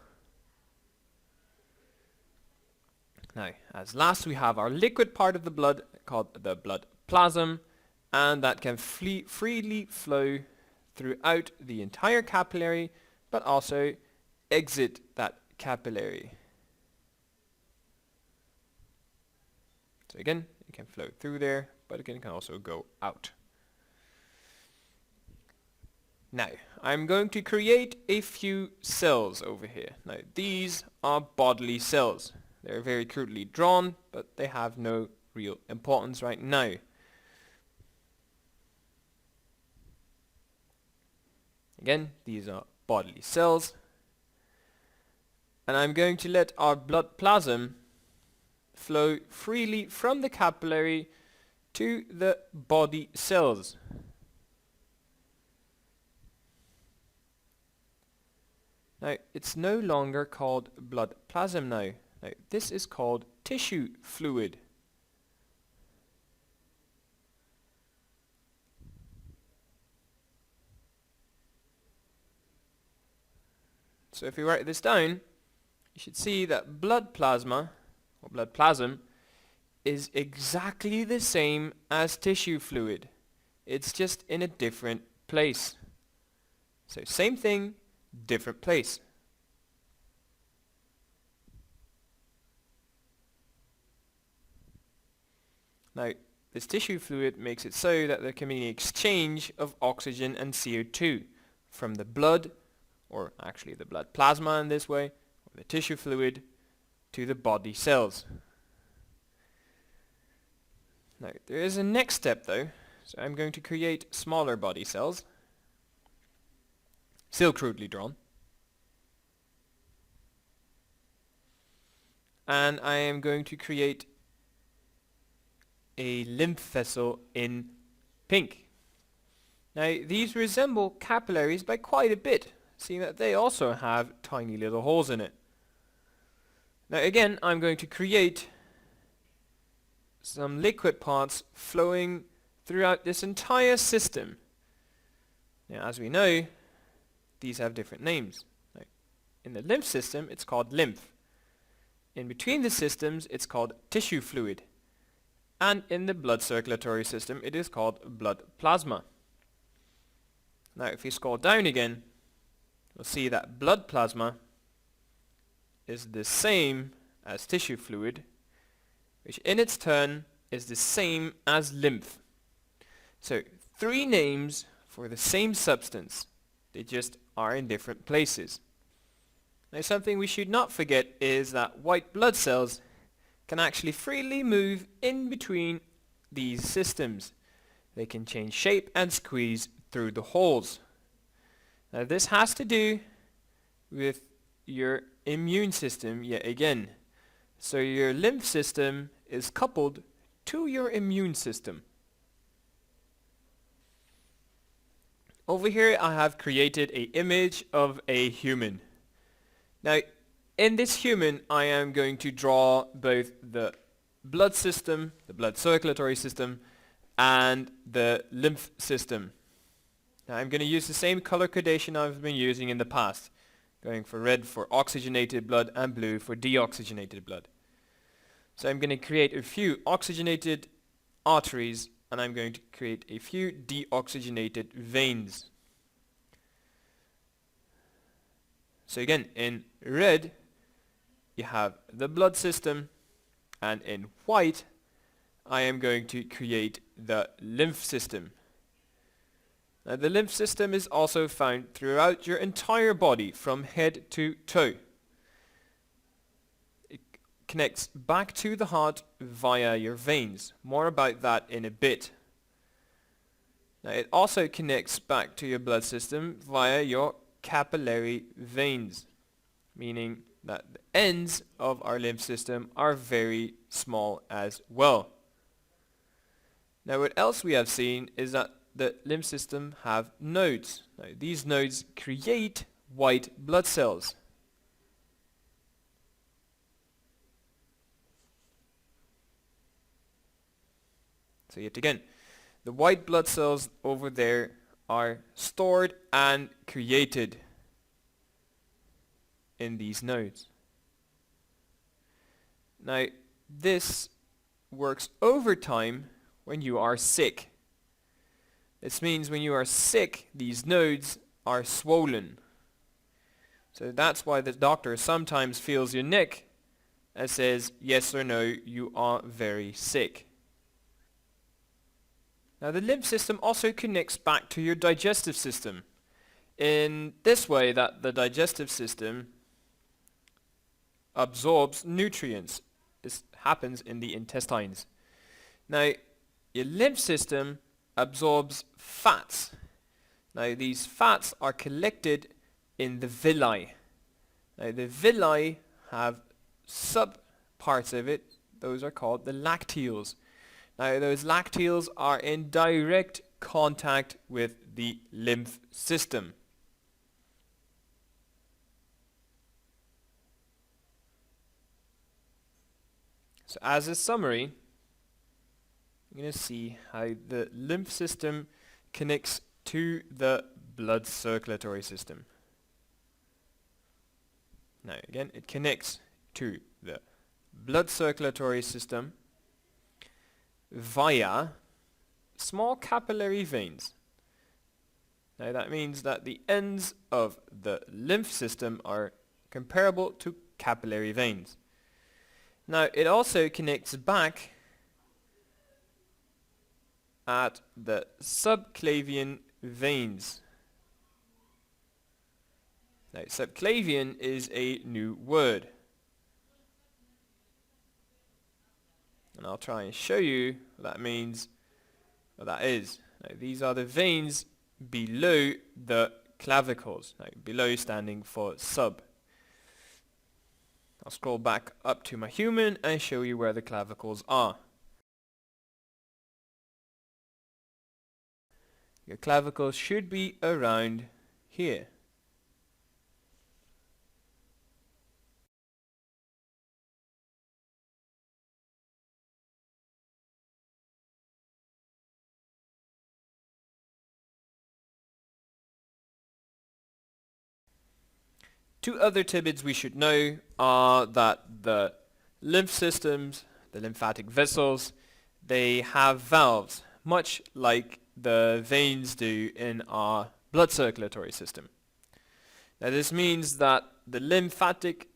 [SPEAKER 2] Now, as last we have our liquid part of the blood called the blood plasm, and that can freely flow throughout the entire capillary, but also exit that capillary. So again, it can flow through there, but it can also go out. Now, I'm going to create a few cells over here. Now, these are bodily cells. They're very crudely drawn, but they have no real importance right now. Again, these are bodily cells. And I'm going to let our blood plasm flow freely from the capillary to the body cells. Now, it's no longer called blood plasm now. Now, this is called tissue fluid. So if we write this down, you should see that blood plasma, or blood plasm, is exactly the same as tissue fluid. It's just in a different place. So same thing, different place. Now, this tissue fluid makes it so that there can be an exchange of oxygen and CO2 from the blood, or actually the blood plasma in this way, or the tissue fluid, to the body cells. Now, there is a next step though, so I'm going to create smaller body cells, still crudely drawn, and I am going to create a lymph vessel in pink. Now, these resemble capillaries by quite a bit, seeing that they also have tiny little holes in it. Now again, I'm going to create some liquid parts flowing throughout this entire system. Now, as we know, these have different names. Now, in the lymph system, it's called lymph. In between the systems, it's called tissue fluid. And in the blood circulatory system, it is called blood plasma. Now, if you scroll down again, you'll see that blood plasma is the same as tissue fluid, which in its turn is the same as lymph. So, three names for the same substance. They just are in different places. Now, something we should not forget is that white blood cells can actually freely move in between these systems. They can change shape and squeeze through the holes. Now, this has to do with your immune system yet again. So your lymph system is coupled to your immune system. Over here I have created an image of a human. Now, in this human, I am going to draw both the blood system, the blood circulatory system, and the lymph system. Now, I'm going to use the same color codation I've been using in the past, going for red for oxygenated blood and blue for deoxygenated blood. So I'm going to create a few oxygenated arteries, and I'm going to create a few deoxygenated veins. So again, in red, you have the blood system, and in white, I am going to create the lymph system. Now, the lymph system is also found throughout your entire body from head to toe. It connects back to the heart via your veins. More about that in a bit. Now, it also connects back to your blood system via your capillary veins, meaning that the ends of our lymph system are very small as well. Now, what else we have seen is that the lymph system have nodes. Now, these nodes create white blood cells. So yet again, the white blood cells over there are stored and created in these nodes. Now, this works over time when you are sick. This means when you are sick, these nodes are swollen. So that's why the doctor sometimes feels your neck and says, yes or no, you are very sick. Now the lymph system also connects back to your digestive system in this way, that the digestive system absorbs nutrients. This happens in the intestines. Now your lymph system absorbs fats. Now these fats are collected in the villi. Now the villi have sub parts of it. Those are called the lacteals. Now those lacteals are in direct contact with the lymph system. So as a summary, you're going to see how the lymph system connects to the blood circulatory system. Now again, it connects to the blood circulatory system via small capillary veins. Now that means that the ends of the lymph system are comparable to capillary veins. Now it also connects back at the subclavian veins. Now subclavian is a new word, and I'll try and show you what that means, what that is. Now these are the veins below the clavicles. Now below standing for sub. I'll scroll back up to my human and show you where the clavicles are. Your clavicles should be around here. Two other tidbits we should know are that the lymph systems, the lymphatic vessels, they have valves, much like the veins do in our blood circulatory system. Now this means that the lymphatic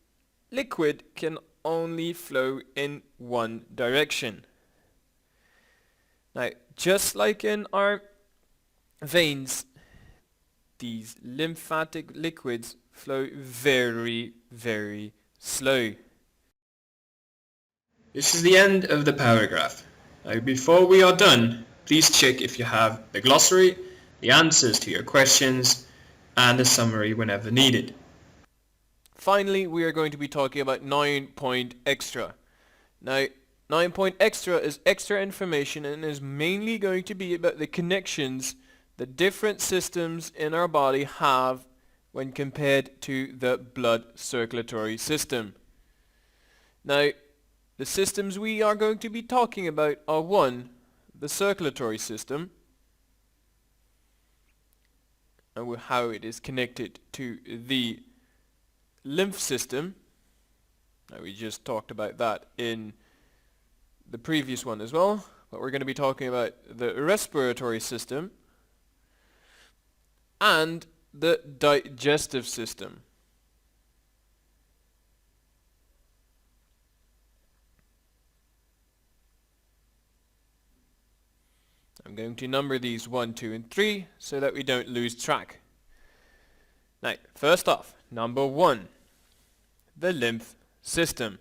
[SPEAKER 2] liquid can only flow in one direction. Now just like in our veins, these lymphatic liquids flow very, very slow.
[SPEAKER 1] This is the end of the paragraph. Now, before we are done, please check if you have the glossary, the answers to your questions, and a summary whenever needed.
[SPEAKER 2] Finally, we are going to be talking about 9-point extra. Now, 9-point extra is extra information and is mainly going to be about the connections the different systems in our body have when compared to the blood circulatory system. Now, the systems we are going to be talking about are 1, the circulatory system, and how it is connected to the lymph system. Now, we just talked about that in the previous one as well, but we're going to be talking about the respiratory system and the digestive system. I'm going to number these 1, 2, and 3 so that we don't lose track. Now, first off, number 1, the lymph system.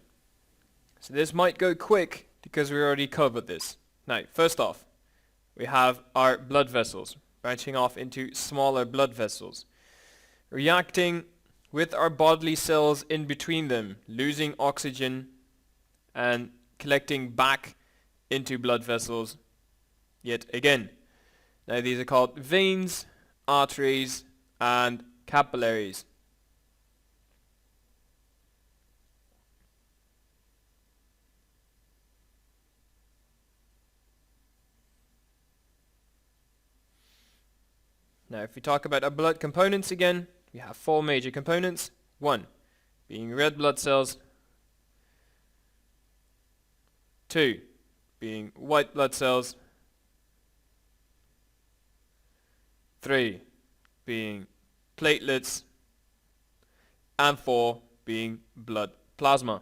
[SPEAKER 2] So this might go quick because we already covered this. Now, first off, we have our blood vessels branching off into smaller blood vessels, reacting with our bodily cells in between them, losing oxygen and collecting back into blood vessels yet again. Now these are called veins, arteries, and capillaries. Now if we talk about our blood components again, we have 4 major components. 1 being red blood cells, 2 being white blood cells, 3 being platelets, and 4 being blood plasma.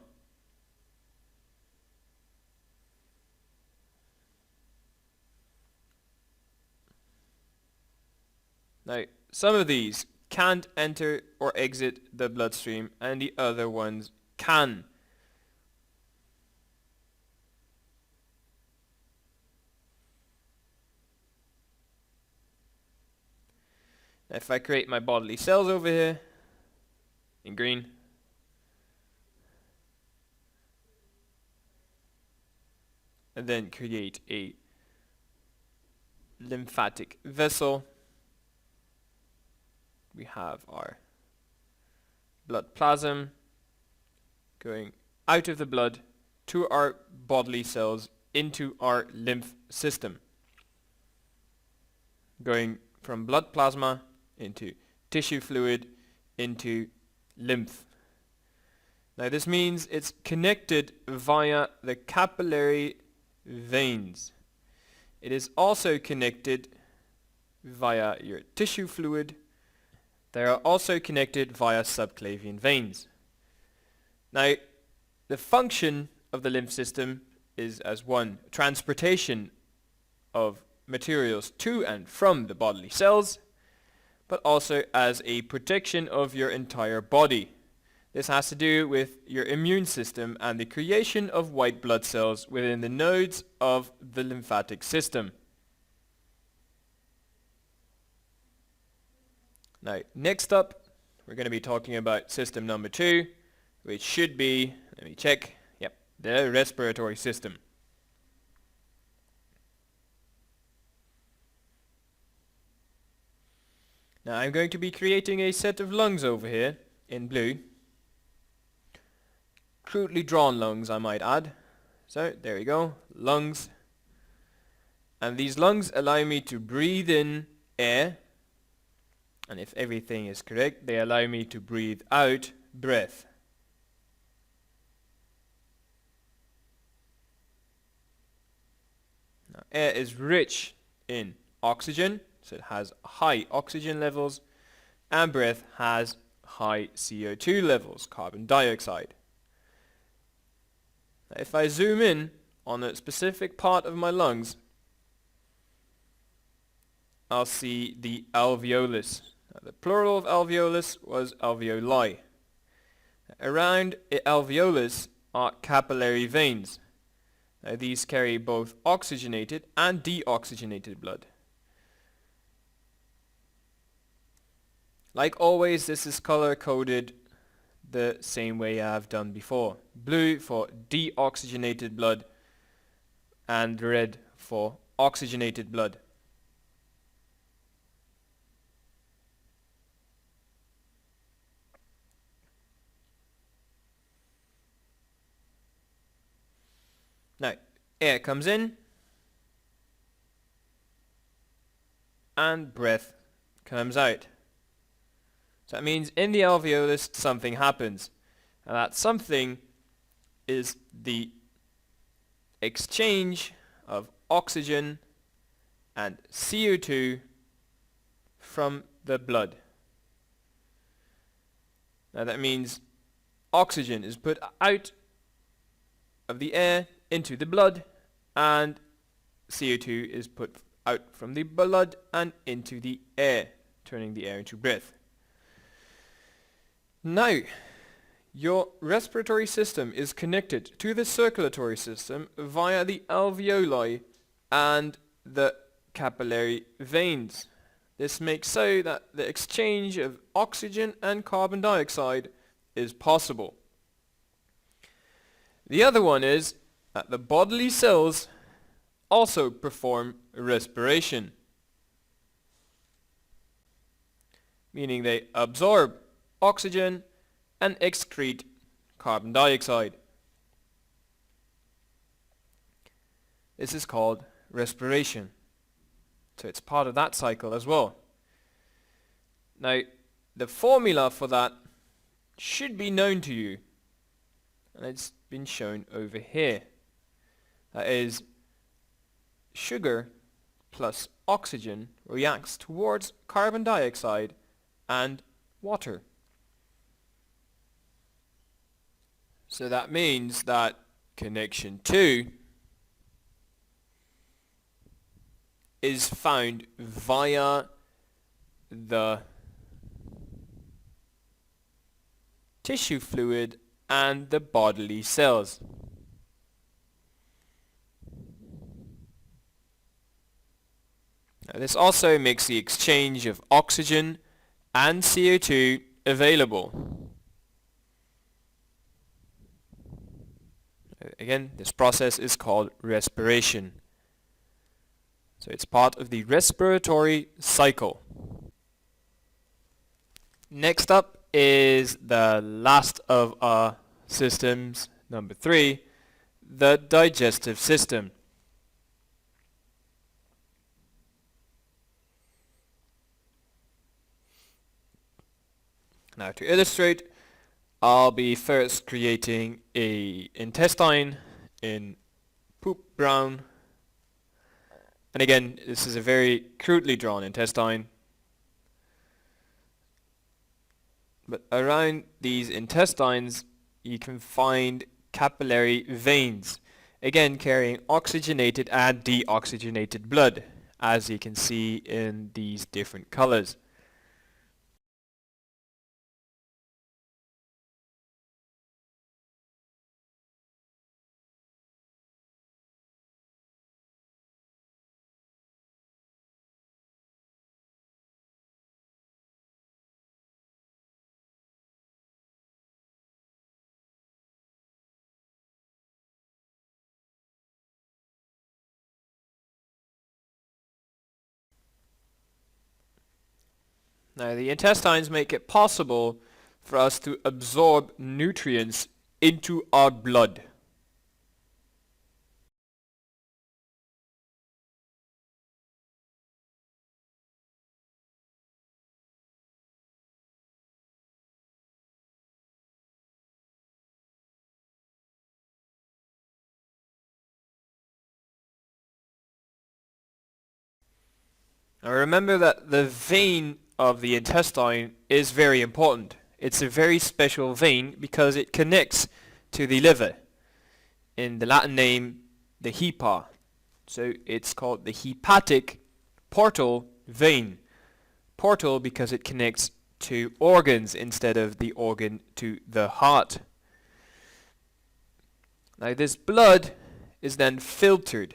[SPEAKER 2] Now, some of these can't enter or exit the bloodstream and the other ones can. Now, if I create my bodily cells over here in green, and then create a lymphatic vessel, we have our blood plasm going out of the blood to our bodily cells into our lymph system, going from blood plasma into tissue fluid into lymph. Now this means it's connected via the capillary veins. It is also connected via your tissue fluid. They are also connected via subclavian veins. Now, the function of the lymph system is as one, transportation of materials to and from the bodily cells, but also as a protection of your entire body. This has to do with your immune system and the creation of white blood cells within the nodes of the lymphatic system. Now, next up, we're going to be talking about system number 2, which should be, let me check, yep, the respiratory system. Now, I'm going to be creating a set of lungs over here in blue. Crudely drawn lungs, I might add. So, there we go, lungs. And these lungs allow me to breathe in air. And if everything is correct, they allow me to breathe out breath. Now, air is rich in oxygen, so it has high oxygen levels, and breath has high CO2 levels, carbon dioxide. Now, if I zoom in on a specific part of my lungs, I'll see the alveolus. Now, the plural of alveolus was alveoli. Around the alveolus are capillary veins. Now, these carry both oxygenated and deoxygenated blood. Like always, this is color coded the same way I've done before. Blue for deoxygenated blood and red for oxygenated blood. Now, air comes in and breath comes out. So that means in the alveolus something happens. And that something is the exchange of oxygen and CO2 from the blood. Now that means oxygen is put out of the air into the blood, and CO2 is put out from the blood and into the air, turning the air into breath. Now, your respiratory system is connected to the circulatory system via the alveoli and the capillary veins. This makes so that the exchange of oxygen and carbon dioxide is possible. The other one is that the bodily cells also perform respiration, meaning they absorb oxygen and excrete carbon dioxide. This is called respiration. So it's part of that cycle as well. Now, the formula for that should be known to you, and it's been shown over here. That is, sugar plus oxygen reacts towards carbon dioxide and water. So that means that connection 2 is found via the tissue fluid and the bodily cells. Now, this also makes the exchange of oxygen and CO2 available. Again, this process is called respiration. So it's part of the respiratory cycle. Next up is the last of our systems, number 3, the digestive system. Now to illustrate, I'll be first creating a intestine in poop brown. And again, this is a very crudely drawn intestine. But around these intestines, you can find capillary veins, again carrying oxygenated and deoxygenated blood, as you can see in these different colors. Now the intestines make it possible for us to absorb nutrients into our blood. Now remember that the vein of the intestine is very important. It's a very special vein because it connects to the liver. In the Latin name, the hepa. So it's called the hepatic portal vein. Portal because it connects to organs instead of the organ to the heart. Now this blood is then filtered.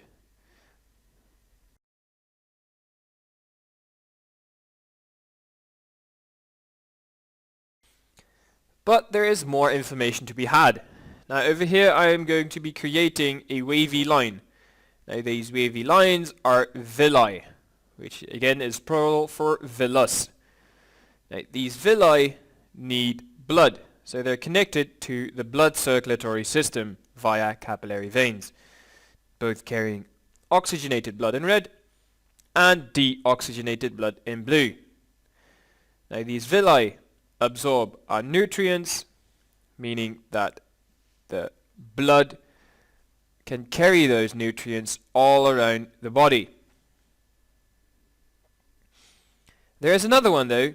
[SPEAKER 2] But there is more information to be had. Now over here I am going to be creating a wavy line. Now these wavy lines are villi, which again is plural for villus. Now these villi need blood, so they're connected to the blood circulatory system via capillary veins, both carrying oxygenated blood in red and deoxygenated blood in blue. Now these villi absorb our nutrients, meaning that the blood can carry those nutrients all around the body. There is another one though,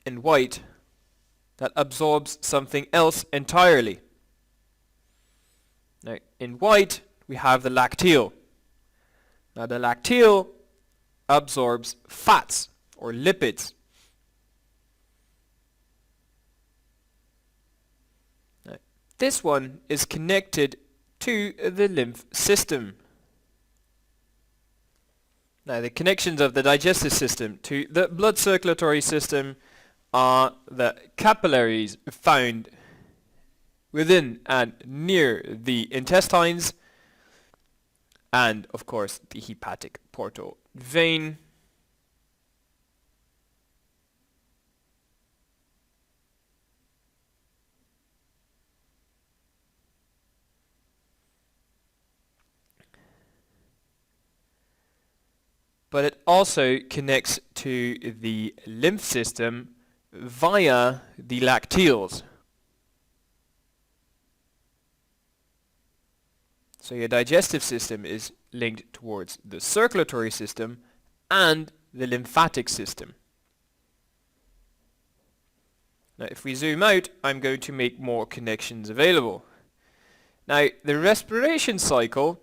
[SPEAKER 2] in white, that absorbs something else entirely. Now in white we have the lacteal. Now the lacteal absorbs fats or lipids. This one is connected to the lymph system. Now the connections of the digestive system to the blood circulatory system are the capillaries found within and near the intestines, and of course the hepatic portal vein. But it also connects to the lymph system via the lacteals. So your digestive system is linked towards the circulatory system and the lymphatic system. Now if we zoom out, I'm going to make more connections available. Now the respiration cycle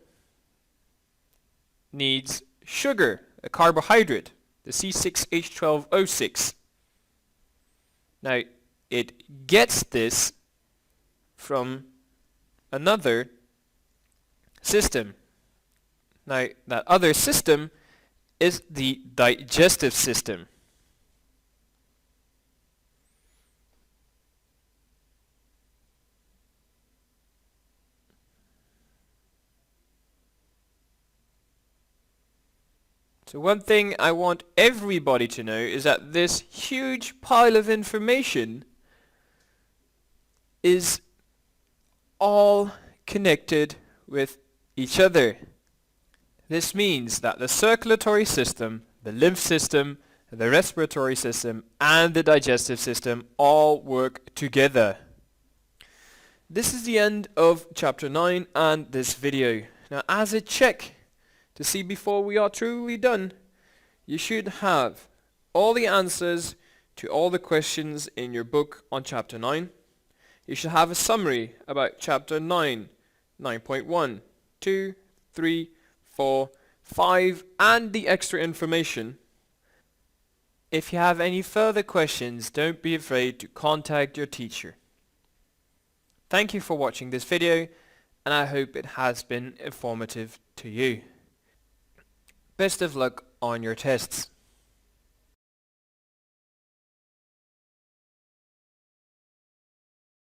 [SPEAKER 2] needs sugar, a carbohydrate, the C6H12O6. Now it gets this from another system. Now that other system is the digestive system. So one thing I want everybody to know is that this huge pile of information is all connected with each other. This means that the circulatory system, the lymph system, the respiratory system, and the digestive system all work together. This is the end of chapter 9 and this video. Now as a check to see before we are truly done, you should have all the answers to all the questions in your book on chapter 9. You should have a summary about chapter 9, 9.1, 2, 3, 4, 5, and the extra information. If you have any further questions, don't be afraid to contact your teacher. Thank you for watching this video, and I hope it has been informative to you. Best of luck on your tests.